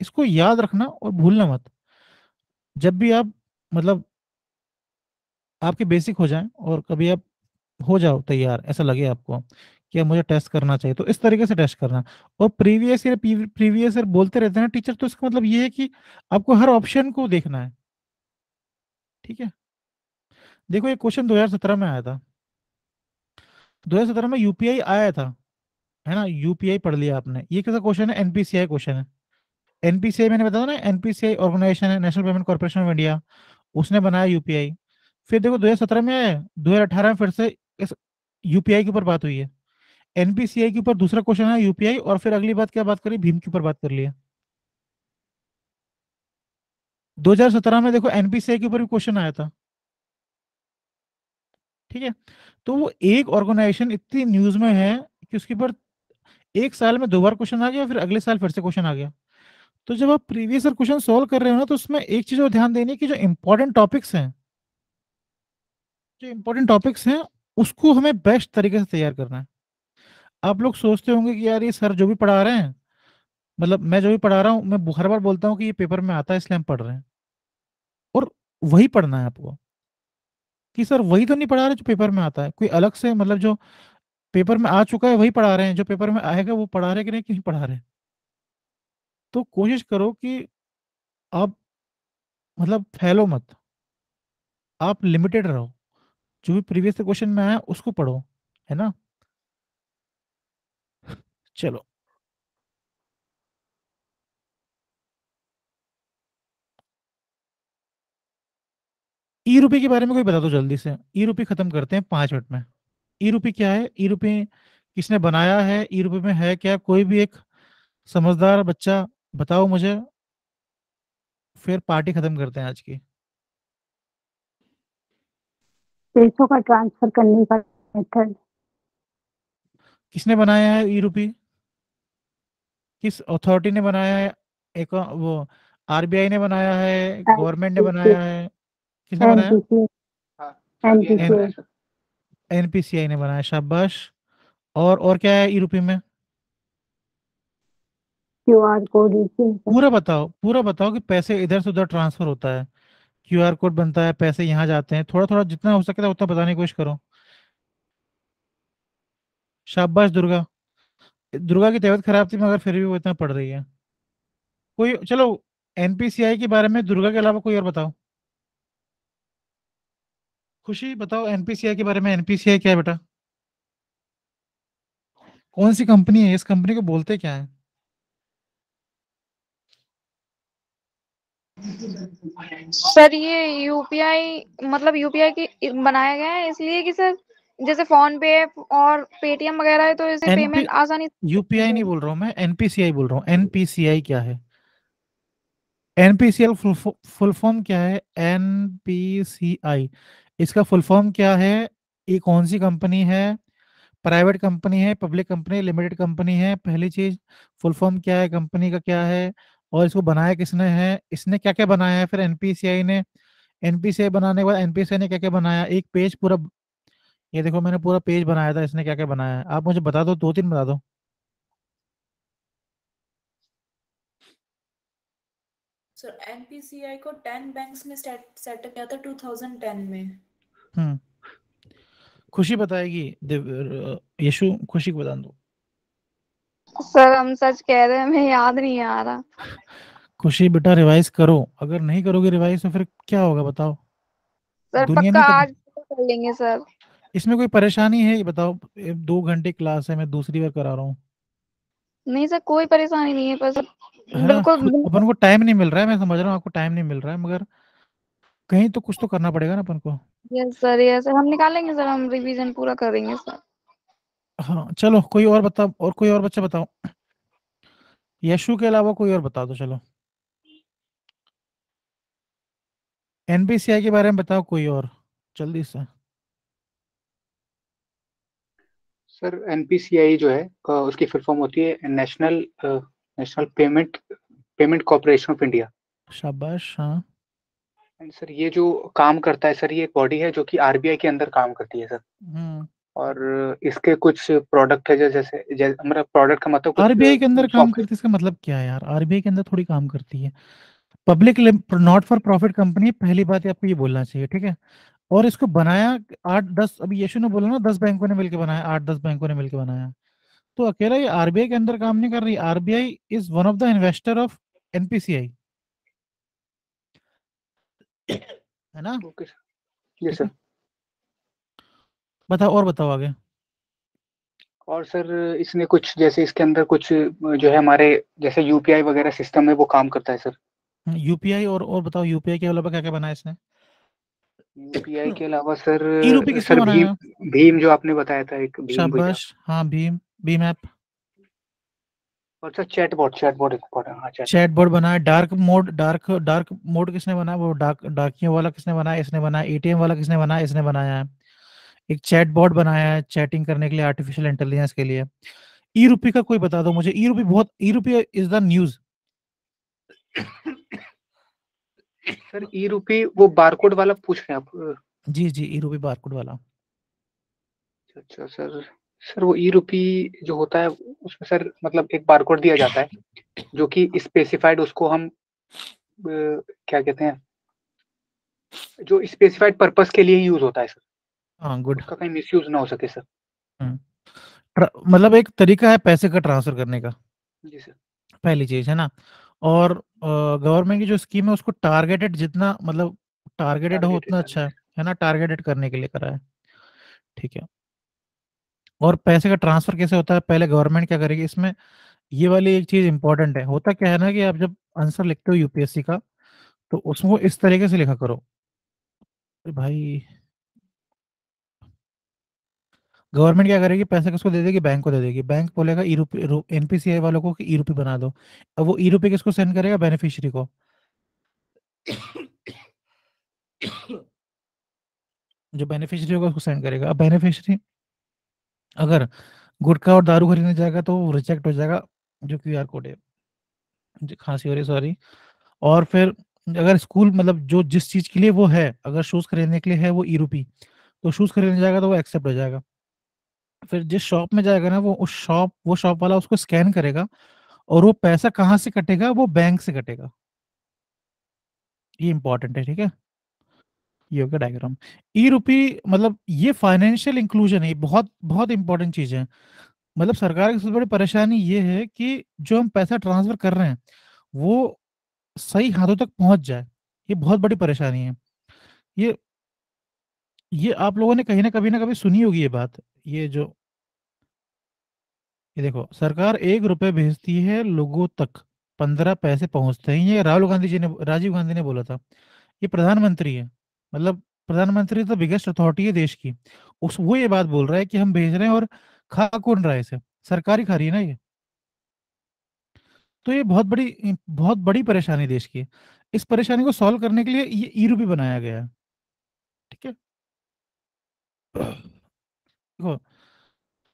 इसको याद रखना और भूलना मत। जब भी आप मतलब आपके बेसिक हो जाए और कभी आप हो जाओ तैयार, ऐसा लगे आपको कि अब मुझे टेस्ट करना चाहिए, तो इस तरीके से टेस्ट करना। और प्रीवियस ईयर बोलते रहते हैं ना टीचर, तो इसका मतलब ये है कि आपको हर ऑप्शन को देखना है। ठीक है? देखो ये क्वेश्चन 2017 में आया था, 2017 में यूपीआई आया था, है ना? यूपीआई पढ़ लिया आपने। ये कैसा क्वेश्चन है? एनपीसीआई क्वेश्चन है। एनपीसीआई मैंने बताया ना, एनपीसीआई ऑर्गेनाइजेशन है, national payment corporation of India, उसने बनाया यूपीआई। फिर देखो 2017 में आया, 2018 में फिर से इस यूपीआई के ऊपर बात हुई है। एनपीसीआई के ऊपर दूसरा क्वेश्चन है यूपीआई, और फिर अगली बात क्या बात करी, भीम के ऊपर बात कर लिया। 2017 में देखो एनपीसीआई के ऊपर भी क्वेश्चन आया था। ठीक है? तो वो एक ऑर्गेनाइजेशन इतनी न्यूज में है कि उसके ऊपर एक साल में 2 बार क्वेश्चन आ गया, फिर अगले साल फिर से क्वेश्चन आ गया। तो जब आप प्रीवियस ईयर क्वेश्चन सोल्व कर रहे हो ना, तो उसमें एक चीज और ध्यान देनी है कि जो इंपॉर्टेंट टॉपिक्स हैं, जो इंपॉर्टेंट टॉपिक्स हैं उसको हमें बेस्ट तरीके से तैयार करना है। आप लोग सोचते होंगे कि यार ये सर जो भी पढ़ा रहे हैं, मतलब मैं जो भी पढ़ा रहा हूँ, मैं हर बार बोलता हूँ कि ये पेपर में आता है इसलिए हम पढ़ रहे हैं, और वही पढ़ना है आपको। कि सर वही तो नहीं पढ़ा रहे जो पेपर में आता है, कोई अलग से, मतलब जो पेपर में आ चुका है वही पढ़ा रहे हैं, जो पेपर में आएगा वो पढ़ा रहे हैं कि नहीं, क्यों पढ़ा रहे हैं। तो कोशिश करो कि आप मतलब फैलो मत, आप लिमिटेड रहो। जो भी प्रीवियस क्वेश्चन में आया उसको पढ़ो, है ना? चलो, ई रूपी के बारे में कोई बता दो जल्दी से। ई रूपी खत्म करते हैं 5 मिनट में। ई रूपी क्या है? ई रूपी किसने बनाया है? ई रूपी में है क्या? कोई भी एक समझदार बच्चा बताओ मुझे, फिर पार्टी खत्म करते हैं आज की। पैसों का ट्रांसफर करने का मेथड। किसने बनाया है ई रूपी? किस अथॉरिटी ने बनाया है? एक वो आरबीआई ने बनाया है, गवर्नमेंट ने बनाया है, किसने बनाया? एनपीसी हाँ, आरबीआई ने एनपीसी बनाया सर। एनपीसीआई ने बनाया, शाबाश। और क्या है ई रूपी में? क्यूआर कोड पूरा बताओ, पूरा बताओ कि पैसे इधर से उधर ट्रांसफर होता है, क्यूआर कोड बनता है, पैसे यहाँ जाते हैं, थोड़ा थोड़ा जितना हो सके उतना बताने की कोशिश करो। शाबाश दुर्गा। दुर्गा की तबीयत खराब थी मगर फिर भी वो इतना पढ़ रही है। कोई चलो, एनपीसीआई के बारे में दुर्गा के अलावा कोई और बताओ। खुशी बताओ एनपीसीआई के बारे में। एनपीसीआई क्या है बेटा? कौन सी कंपनी है? इस कंपनी को बोलते क्या है? सर ये यूपीआई मतलब यूपीआई की बनाया गया है इसलिए कि सर जैसे फोन पे और पेटीएम वगैरह है तो इसे एनपी पेमेंट आसानी से यूपीआई नहीं बोल रहा हूँ मैं, एनपीसीआई बोल रहा हूँ। एनपीसीआई क्या है? एनपीसीएल फुल फॉर्म क्या है? एनपीसीआई इसका फुल फॉर्म क्या है? ये कौन सी कंपनी है? प्राइवेट कंपनी है, पब्लिक कंपनी, लिमिटेड कंपनी है? पहली चीज, फुल फॉर्म क्या है, कंपनी का क्या है, और इसको बनाया किसने है, इसने क्या क्या बनाया है, फिर एनपीसीआई ने, एनपीसीआई बनाने के बाद एनपीसीआई ने क्या क्या बनाया, एक पेज पूरा। ये देखो मैंने पूरा पेज बनाया था, इसने क्या क्या बनाया है, आप मुझे बता दो, दो तीन बता दो। सर एनपीसीआई को 10 बैंक्स ने सेटअप किया था 2010 में। हम्म खुशी बताएगी। यशु खुशी को बता दो। सर हम सच कह रहे हैं, हमें याद नहीं आ रहा। खुशी बेटा रिवाइज करो, अगर नहीं करोगे रिवाइज तो फिर क्या होगा बताओ? सर दुनिया पक्का नहीं कर। आज कर लेंगे सर। इसमें कोई परेशानी है ये बताओ? 2 घंटे क्लास है, मैं दूसरी बार करा रहा हूँ। नहीं सर कोई परेशानी नहीं है पर सर है ना, बिल्कुल अपन को टाइम नहीं मिल रहा है, मैं समझ रहा हूँ आपको टाइम नहीं मिल रहा है, मगर कहीं तो कुछ तो करना पड़ेगा ना अपन को। यस सर हम निकालेंगे सर, हम रिवीजन पूरा करेंगे सर। हाँ चलो, कोई और बताओ, और कोई और बच्चा बताओ। यशु के अलावा कोई और बता दो चलो। एनपीसीआई के बारे में बताओ कोई और, जल्दी से। सर एनपीसीआई जो है उसकी फुल फॉर्म होती है national national payment payment corporation of India. शाबाश, हाँ। एंड सर ये जो काम करता है सर, ये एक बॉडी है जो कि आरबीआई के अंदर काम करती है सर। हम्म और इसके कुछ प्रोडक्ट है जैसे मतलब प्रोडक्ट का मतलब कुछ आरबीआई के अंदर काम सॉफ्टवेयर। करती है इसका मतलब क्या है यार? आरबीआई के अंदर थोड़ी काम करती है, public not for profit company. पहली बात है आपको ये बोलना चाहिए, ठीक है? और इसको बनाया 8-10, अभी यशु ने बोला ना 10 बैंकों ने मिलकर बनाया, 8-10 बैंकों ने मिलकर बनाया। तो अकेला ये आरबीआई के अंदर काम नहीं कर रही। RBI is one of the investor of NPCI, है ना? Okay sir. जी ठीक सर। है, बताओ और बताओ आगे। और सर इसने कुछ जैसे इसके अंदर कुछ जो है हमारे जैसे यूपीआई वगैरह सिस्टम है वो काम करता है सर। यूपीआई और बताओ, यूपीआई के अलावा क्या क्या बनाया इसने? यूपीआई के अलावा सर, ई रूपी किसने सर भीम, बनाया? भीम जो आपने बताया था, एक भीम भैया। शाबाश, हाँ भीम, भीम ऐप। और सर चैटबॉट, चैटबॉट इम्पोर्टेंट, हाँ चैटबॉट। चैटबॉट बनाया। डार्क मोड, डार्क मोड किसने बनाया? वो डाकियों वाला किसने बनाया? इसने बनाया। एटीएम वाला किसने बनाया? इसने बनाया है। एक चैटबॉट बनाया है चैटिंग करने के लिए, आर्टिफिशियल इंटेलिजेंस के लिए। ई रूपी का कोई बता दो मुझे। ई रूपी बहुत, e rupee is the news. Sir e rupee वो बारकोड वाला पूछ रहे हैं आप? जी जी, ई रूपी बारकोड वाला। अच्छा सर, सर वो ई रूपी जो होता है उसमें सर मतलब एक बारकोड दिया जाता है जो कि स्पेसिफाइड, उसको हम क्या कहते हैं, जो स्पेसिफाइड पर्पस के लिए यूज होता है सर, हाँ गुड। उसका कहीं मिसयूज ना हो सके सर। मतलब एक तरीका है पैसे का ट्रांसफर करने का, जी सर। पहली चीज, है ना? और गवर्नमेंट की जो स्कीम है उसको टारगेटेड, जितना मतलब टारगेटेड हो टारगेटेड उतना अच्छा टारगेटेड। है ना? टारगेटेड करने के लिए करा है, ठीक है। और पैसे का ट्रांसफर कैसे होता है, पहले गवर्नमेंट क्या करेगी इसमें, ये वाली एक चीज इंपॉर्टेंट है। होता क्या है ना कि आप जब आंसर लिखते हो यूपीएससी का, तो उसको इस तरीके से लिखा करो। अरे भाई, गवर्नमेंट क्या करेगी, पैसे किसको दे देगी? बैंक को दे देगी। बैंक बोलेगा ई रूपी, एनपीसीआई वालों को कि ई रूपी बना दो। अब वो ई रूपी किसको सेंड करेगा? बेनिफिशियरी को। जो बेनिफिशियरी होगा उसको सेंड करेगा। अब बेनिफिशियरी अगर गुटखा और दारू खरीदने जाएगा तो वो रिजेक्ट हो जाएगा, जो क्यूआर कोड है। खांसी हो रही, सॉरी। और फिर अगर स्कूल मतलब जो जिस चीज के लिए वो है, अगर शूज खरीदने के लिए है वो ई रूपी, तो शूज खरीदने जाएगा तो वो एक्सेप्ट हो जाएगा। फिर जिस शॉप में जाएगा ना, वो शॉप वाला उसको स्कैन करेगा, और वो पैसा कहाँ से कटेगा? वो बैंक से कटेगा। ये इंपॉर्टेंट है, ठीक है? ये हो गया डायग्राम। ई रूपी मतलब ये फाइनेंशियल इंक्लूजन है, ये बहुत बहुत इंपॉर्टेंट चीज है। मतलब सरकार की सबसे बड़ी परेशानी ये है कि जो हम पैसा ट्रांसफर कर रहे हैं वो सही हाथों तक पहुंच जाए। ये बहुत बड़ी परेशानी है। ये ये आप लोगों ने कहीं ना कभी सुनी होगी ये बात। ये जो ये देखो, सरकार 1 रुपए भेजती है लोगों तक, 15 पैसे पहुंचते हैं। ये राजीव गांधी ने बोला था। ये प्रधानमंत्री है, मतलब प्रधानमंत्री तो बिगेस्ट अथॉरिटी है देश की। उस वो ये बात बोल रहा है कि हम भेज रहे हैं और खा कौन रहा है इसे? सरकार ही खा रही है ना ये। तो ये बहुत बड़ी परेशानी देश की है। इस परेशानी को सॉल्व करने के लिए ये ई रूपी बनाया गया है। ठीक है। देखो,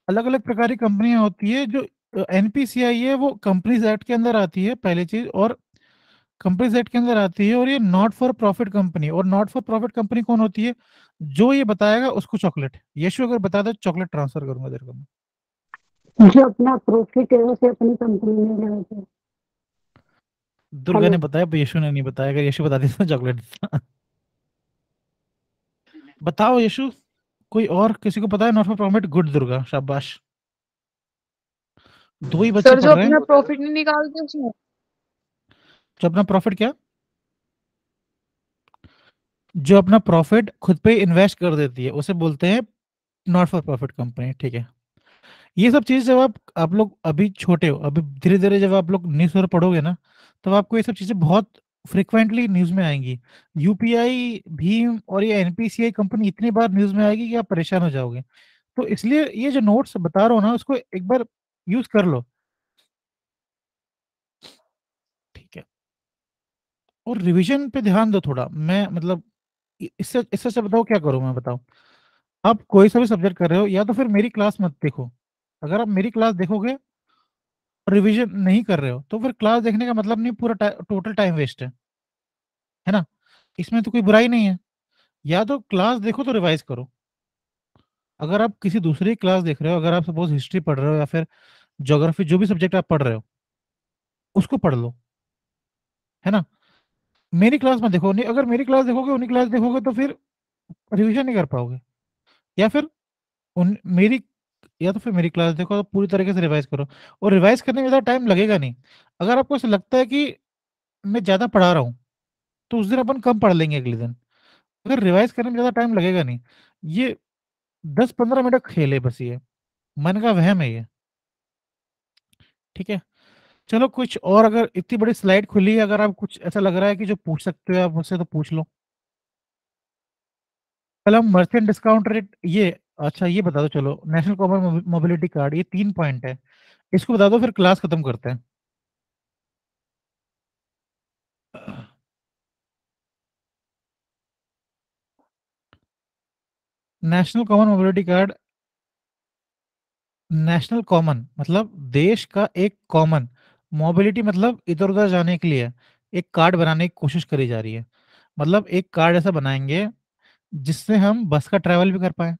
अलग अलग प्रकार की कंपनियां होती है। जो एनपीसीआई है वो कंपनीज एक्ट के अंदर आती है, पहली चीज। और कंपनीज एक्ट के अंदर आती है। और ये नॉट फॉर प्रॉफिट कंपनी, और नॉट फॉर प्रॉफिट कंपनी कौन होती है? जो ये बताएगा उसको चॉकलेट। यशु अगर बता दे चॉकलेट ट्रांसफर करूंगा तेरे को मैं। जो अपना प्रॉफिट है उसे अपनी कंपनी में लगाते हैं। दुर्गा ने हेलो, बताया पर यशु ने नहीं बताया। अगर यशु बता देता तो चॉकलेट देता। बताओ यशु, कोई और किसी को पता है? Not for profit. Good Durga, शाबाश। दो ही बच्चे सर पढ़ जो रहे हैं। अपना प्रॉफिट नहीं निकालते उसमें। जो अपना प्रॉफिट क्या? जो अपना प्रॉफिट खुद पे इन्वेस्ट कर देती है उसे बोलते हैं नॉट फॉर प्रॉफिट कंपनी। ठीक है। ये सब चीज जब आप लोग अभी छोटे हो, अभी धीरे धीरे जब आप लोग न्यूज पेपर पढ़ोगे ना, तब आपको ये सब चीजें बहुत फ्रिक्वेंटली न्यूज में आएंगी। यूपीआई, भीम और ये एनपीसीआई कंपनी इतनी बार न्यूज में आएगी कि आप परेशान हो जाओगे। तो इसलिए ये जो नोट्स बता रहा हूँ ना, उसको एक बार यूज कर लो। ठीक है। और रिवीजन पे ध्यान दो थोड़ा। मैं मतलब इससे इससे अच्छा बताओ क्या करूं मैं, बताओ। आप कोई सा भी सब्जेक्ट कर रहे हो, या तो फिर मेरी क्लास मत देखो। अगर आप मेरी क्लास देखोगे और रिवीजन नहीं कर रहे हो तो फिर क्लास देखने का मतलब नहीं, पूरा टोटल टाइम वेस्ट है ना। इसमें तो कोई बुराई नहीं है। या तो क्लास देखो तो रिवाइज करो। अगर आप किसी दूसरी क्लास देख रहे हो, अगर आप सपोज हिस्ट्री पढ़ रहे हो या फिर ज्योग्राफी, जो भी सब्जेक्ट आप पढ़ रहे हो उसको पढ़ लो, है ना। मेरी क्लास में देखो नहीं। अगर मेरी क्लास देखोगे, उन्हीं क्लास देखोगे तो फिर रिवीजन नहीं कर पाओगे। या फिर उन मेरी या तो फिर मेरी क्लास देखो तो पूरी तरीके से रिवाइज करो। और रिवाइज करने में ज़्यादा टाइम लगेगा नहीं। अगर आपको ऐसा लगता है कि मैं ज़्यादा पढ़ा रहा हूँ तो उस दिन अपन कम पढ़ लेंगे अगले दिन। अगर रिवाइज करने में ज़्यादा टाइम लगेगा नहीं। ये 10-15 मिनट का खेल है बस। ये मन का वहम है ये। ठीक है। चलो, कुछ और अगर इतनी बड़ी स्लाइड खुली है, अगर आप कुछ ऐसा लग रहा है कि जो पूछ सकते हो आप मुझसे तो पूछ लो। कल हम मर्चेंट डिस्काउंट रेट ये अच्छा ये बता दो। चलो, नेशनल कॉमन मोबिलिटी कार्ड, ये 3 पॉइंट है। इसको बता दो फिर क्लास खत्म करते हैं। National common mobility card. National common मतलब देश का एक कॉमन, मोबिलिटी मतलब इधर उधर जाने के लिए एक कार्ड बनाने की कोशिश करी जा रही है। मतलब एक कार्ड ऐसा बनाएंगे जिससे हम बस का ट्रैवल भी कर पाए।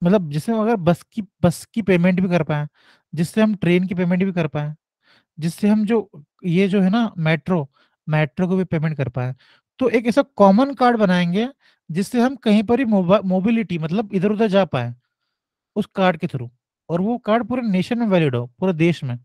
मतलब जिससे हम अगर बस की पेमेंट भी कर पाए, जिससे हम ट्रेन की पेमेंट भी कर पाए, जिससे हम जो ये जो है ना मेट्रो मेट्रो को भी पेमेंट कर पाए। तो एक ऐसा कॉमन कार्ड बनाएंगे जिससे हम कहीं पर ही मोबिलिटी मतलब इधर उधर जा पाए उस कार्ड के थ्रू। और वो कार्ड पूरे नेशन में वैलिड हो, पूरे देश में।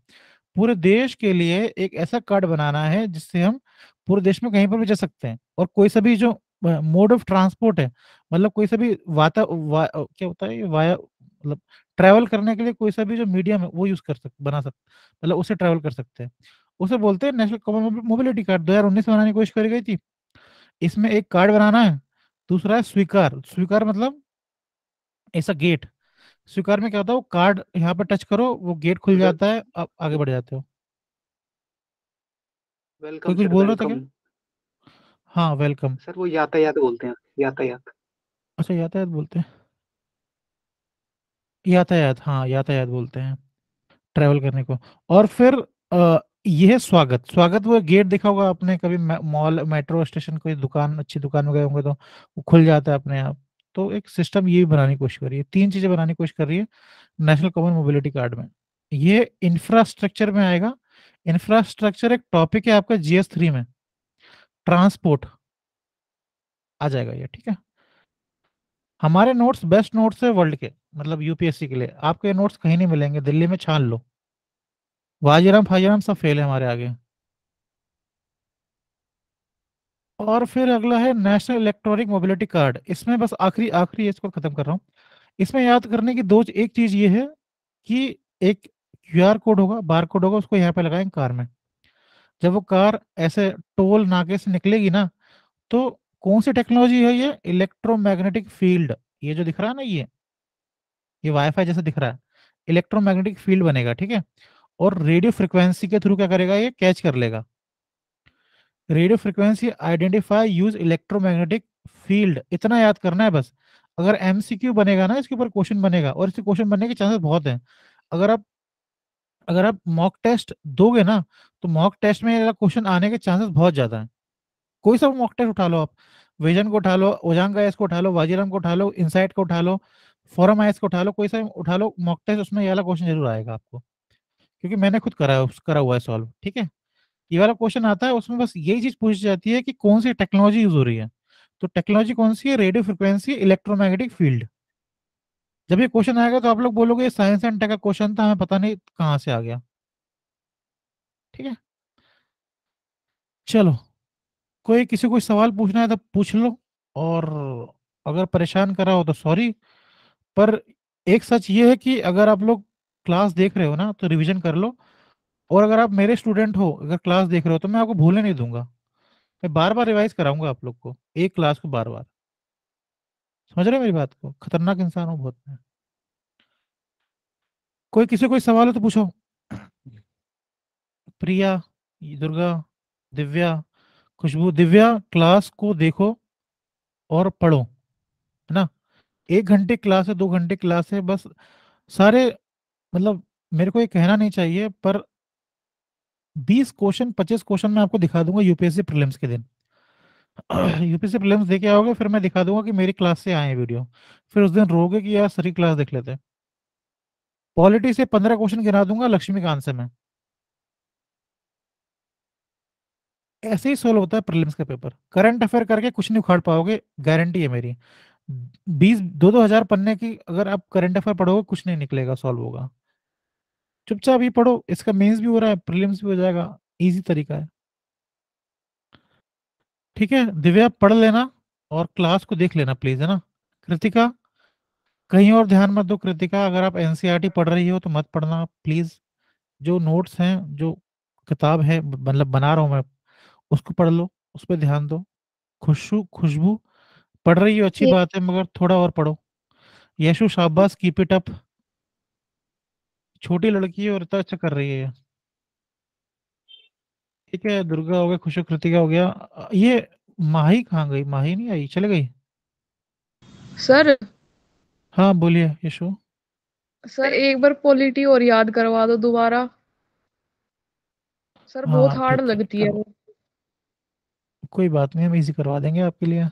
पूरे देश के लिए एक ऐसा कार्ड बनाना है जिससे हम पूरे देश में कहीं पर भी जा सकते हैं। और कोई सा भी जो मोड ऑफ ट्रांसपोर्ट है, मतलब कोई सा भी क्या होता है ये वाया, मतलब ट्रैवल करने के लिए कोई सा भी जो मीडियम है वो यूज कर सकते बना सकते, मतलब उससे ट्रैवल कर सकते हैं। उसे बोलते हैं नेशनल कॉमन मोबिलिटी कार्ड। 2019 में बनाने की कोशिश करी गई थी। इसमें एक कार्ड बनाना है। दूसरा है स्वीकार। स्वीकार मतलब ऐसा गेट। स्वीकार में क्या होता है, वो कार्ड यहाँ पर टच करो वो गेट खुल जाता है, आप आगे बढ़ जाते हो। कोई वेलकम कुछ सर, बोल रहा था क्या? वेलकम। हाँ, वेलकम। सर वो यातायात बोलते हैं, यातायात। अच्छा, यातायात बोलते हैं। यातायात, हाँ यातायात बोलते हैं ट्रैवल करने को। और फिर ये है स्वागत। स्वागत वो गेट देखा होगा आपने कभी मॉल मेट्रो स्टेशन, कोई दुकान अच्छी दुकान में गए होंगे तो वो खुल जाता है अपने आप। तो एक सिस्टम ये भी बनाने की कोशिश कर रही है। 3 चीजें बनाने की कोशिश कर रही है नेशनल कॉमन मोबिलिटी कार्ड में। ये इंफ्रास्ट्रक्चर में आएगा। इंफ्रास्ट्रक्चर एक टॉपिक है आपका GS3 में। ट्रांसपोर्ट आ जाएगा ये। ठीक है। हमारे नोट्स बेस्ट नोट्स है वर्ल्ड के। मतलब यूपीएससी के लिए आपको ये नोट्स कहीं नहीं मिलेंगे, दिल्ली में छान लो। वाजीराम फाजीराम सब फेल है हमारे आगे। और फिर अगला है नेशनल इलेक्ट्रॉनिक मोबिलिटी कार्ड। इसमें बस आखिरी आखिरी इसको खत्म कर रहा हूँ। इसमें याद करने की एक चीज ये है कि एक क्यूआर कोड होगा, बार कोड होगा, उसको यहाँ पे लगाएंगे कार में। जब वो कार ऐसे टोल नाके से निकलेगी ना, तो कौन सी टेक्नोलॉजी है ये? Electromagnetic field. ये जो दिख रहा है ना, ये वाईफाई जैसा दिख रहा है, इलेक्ट्रोमैग्नेटिक फील्ड बनेगा, ठीक है। और रेडियो फ्रिक्वेंसी के थ्रू क्या करेगा, ये कैच कर लेगा। Radio frequency identify use electromagnetic field, इतना याद करना है बस। अगर एमसीक्यू बनेगा ना, इसके ऊपर क्वेश्चन बनेगा, और इसके क्वेश्चन बनने के चांसेस बहुत हैं। अगर आप अगर आप मॉक टेस्ट दोगे ना, तो मॉक टेस्ट में क्वेश्चन आने के चांसेस बहुत ज्यादा हैं। कोई सा मॉक टेस्ट उठा लो आप, विजन को उठा लो, ओजांग आईएएस को उठा लो, वाजीराम को उठा लो, इनसाइट को उठा लो, फोरम आईएएस को उठा लो, कोई सा उठा लो मॉक टेस्ट, उसमें ये वाला क्वेश्चन जरूर आएगा आपको, क्योंकि मैंने खुद करा हुआ है सॉल्व, ठीक है। ये वाला क्वेश्चन आता है, उसमें बस यही चीज पूछी जाती है कि कौन सी टेक्नोलॉजी यूज हो रही है। तो टेक्नोलॉजी कौन सी है? Radio frequency electromagnetic field. जब ये क्वेश्चन आएगा तो आप लोग बोलोगे ये साइंस एंड टेक का क्वेश्चन था, हमें पता नहीं कहाँ से आ गया, ठीक है। चलो, कोई किसी को सवाल पूछना है तो पूछ लो, और अगर परेशान करा हो तो सॉरी। पर एक सच ये है कि अगर आप लोग क्लास देख रहे हो ना, तो रिवीजन कर लो। और अगर आप मेरे स्टूडेंट हो, अगर क्लास देख रहे हो, तो मैं आपको भूलने नहीं दूंगा। मैं बार बार रिवाइज कराऊंगा आप लोग को, एक क्लास को बार बार। समझ रहे हो मेरी बात को? खतरनाक इंसान हूँ बहुत मैं। कोई सवाल हो तो पूछो। प्रिया, दुर्गा, दिव्या, खुशबू। दिव्या, क्लास को देखो और पढ़ो, है ना। 1 घंटे क्लास है, 2 घंटे क्लास है, बस सारे, मतलब मेरे को ये कहना नहीं चाहिए, पर 20 क्वेश्चन 25 क्वेश्चन मैं आपको दिखा दूंगा यूपीएससी प्रीलिम्स के दिन। यूपीएससी प्रीलिम्स देके आओगे, फिर मैं दिखा दूंगा कि मेरी क्लास से आए हैं वीडियो। फिर उस दिन रोगे कि यार सरी क्लास देख लेते हैं। पॉलिटी से 15 क्वेश्चन गिरा दूंगा, लक्ष्मीकांत से मैं। ऐसे ही सोल्व होता है प्रीलिम्स का पेपर। करंट अफेयर करके कुछ नहीं उखाड़ पाओगे, गारंटी है मेरी। 20 2 2 हजार पन्ने की अगर आप करंट अफेयर पढ़ोगे, कुछ नहीं निकलेगा, सॉल्व होगा। चुपचाप ही पढ़ो, इसका मेंस भी हो रहा है, प्रीलिम्स भी हो जाएगा, इजी तरीका है, ठीक है। दिव्या, पढ़ लेना और क्लास को देख लेना प्लीज, है ना। कृतिका, कहीं और ध्यान मत दो। कृतिका, अगर आप एनसीईआरटी पढ़ रही हो तो मत पढ़ना प्लीज। जो नोट्स हैं, जो किताब है, मतलब बना रहा हूँ मैं, उसको पढ़ लो, उस पर ध्यान दो। खुशबू, पढ़ रही हो अच्छी ये बात है, मगर थोड़ा और पढ़ो। यशु, शाबाश, कीप इट अप। छोटी लड़की है और इतना अच्छा कर रही है ये। ठीक है, दुर्गा हो गया, खुशबू, कृतिका हो गया। ये माही कहाँ गई? माही नहीं आई, चले गई? सर हाँ बोलिए यशु। सर एक बार पॉलिटी और याद करवा दो दोबारा। सर बहुत हाँ हार्ड ठीक है, लगती है वो। कोई बात नहीं, हम इजी करवा देंगे आपके लिए।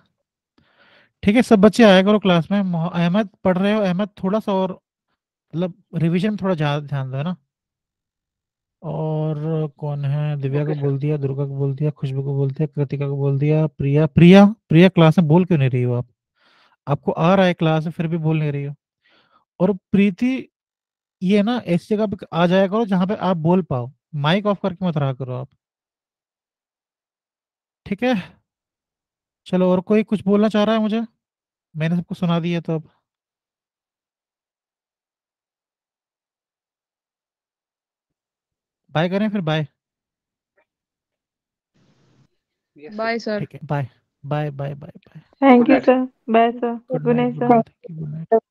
ठीक है, सब बच्चे आया करो क्लास में। अहमद, पढ़ रहे हो? अहमद, थोड़ा सा और, मतलब रिवीजन में थोड़ा ज्यादा ध्यान दो, है ना। और कौन है? दिव्या ओके को सर। बोल दिया, दुर्गा को बोल दिया, खुशबू को बोल दिया, कृतिका को बोल दिया। प्रिया, प्रिया क्लास में बोल क्यों नहीं रही हो आप? आपको आ रहा है क्लास में, फिर भी बोल नहीं रही हो। और प्रीति, ये ना ऐसी जगह पे आ जाया करो जहां पे आप बोल पाओ, माइक ऑफ करके मत रहा करो आप, ठीक है। चलो, और कोई कुछ बोलना चाह रहा है मुझे? मैंने सबको सुना दिया, तो अब बाय करें फिर, bye. Yes sir. Bye sir. ठीक है, bye bye bye bye bye. Thank good you night sir. Sir, bye sir, good good night, night good sir. Night, thank you, good night.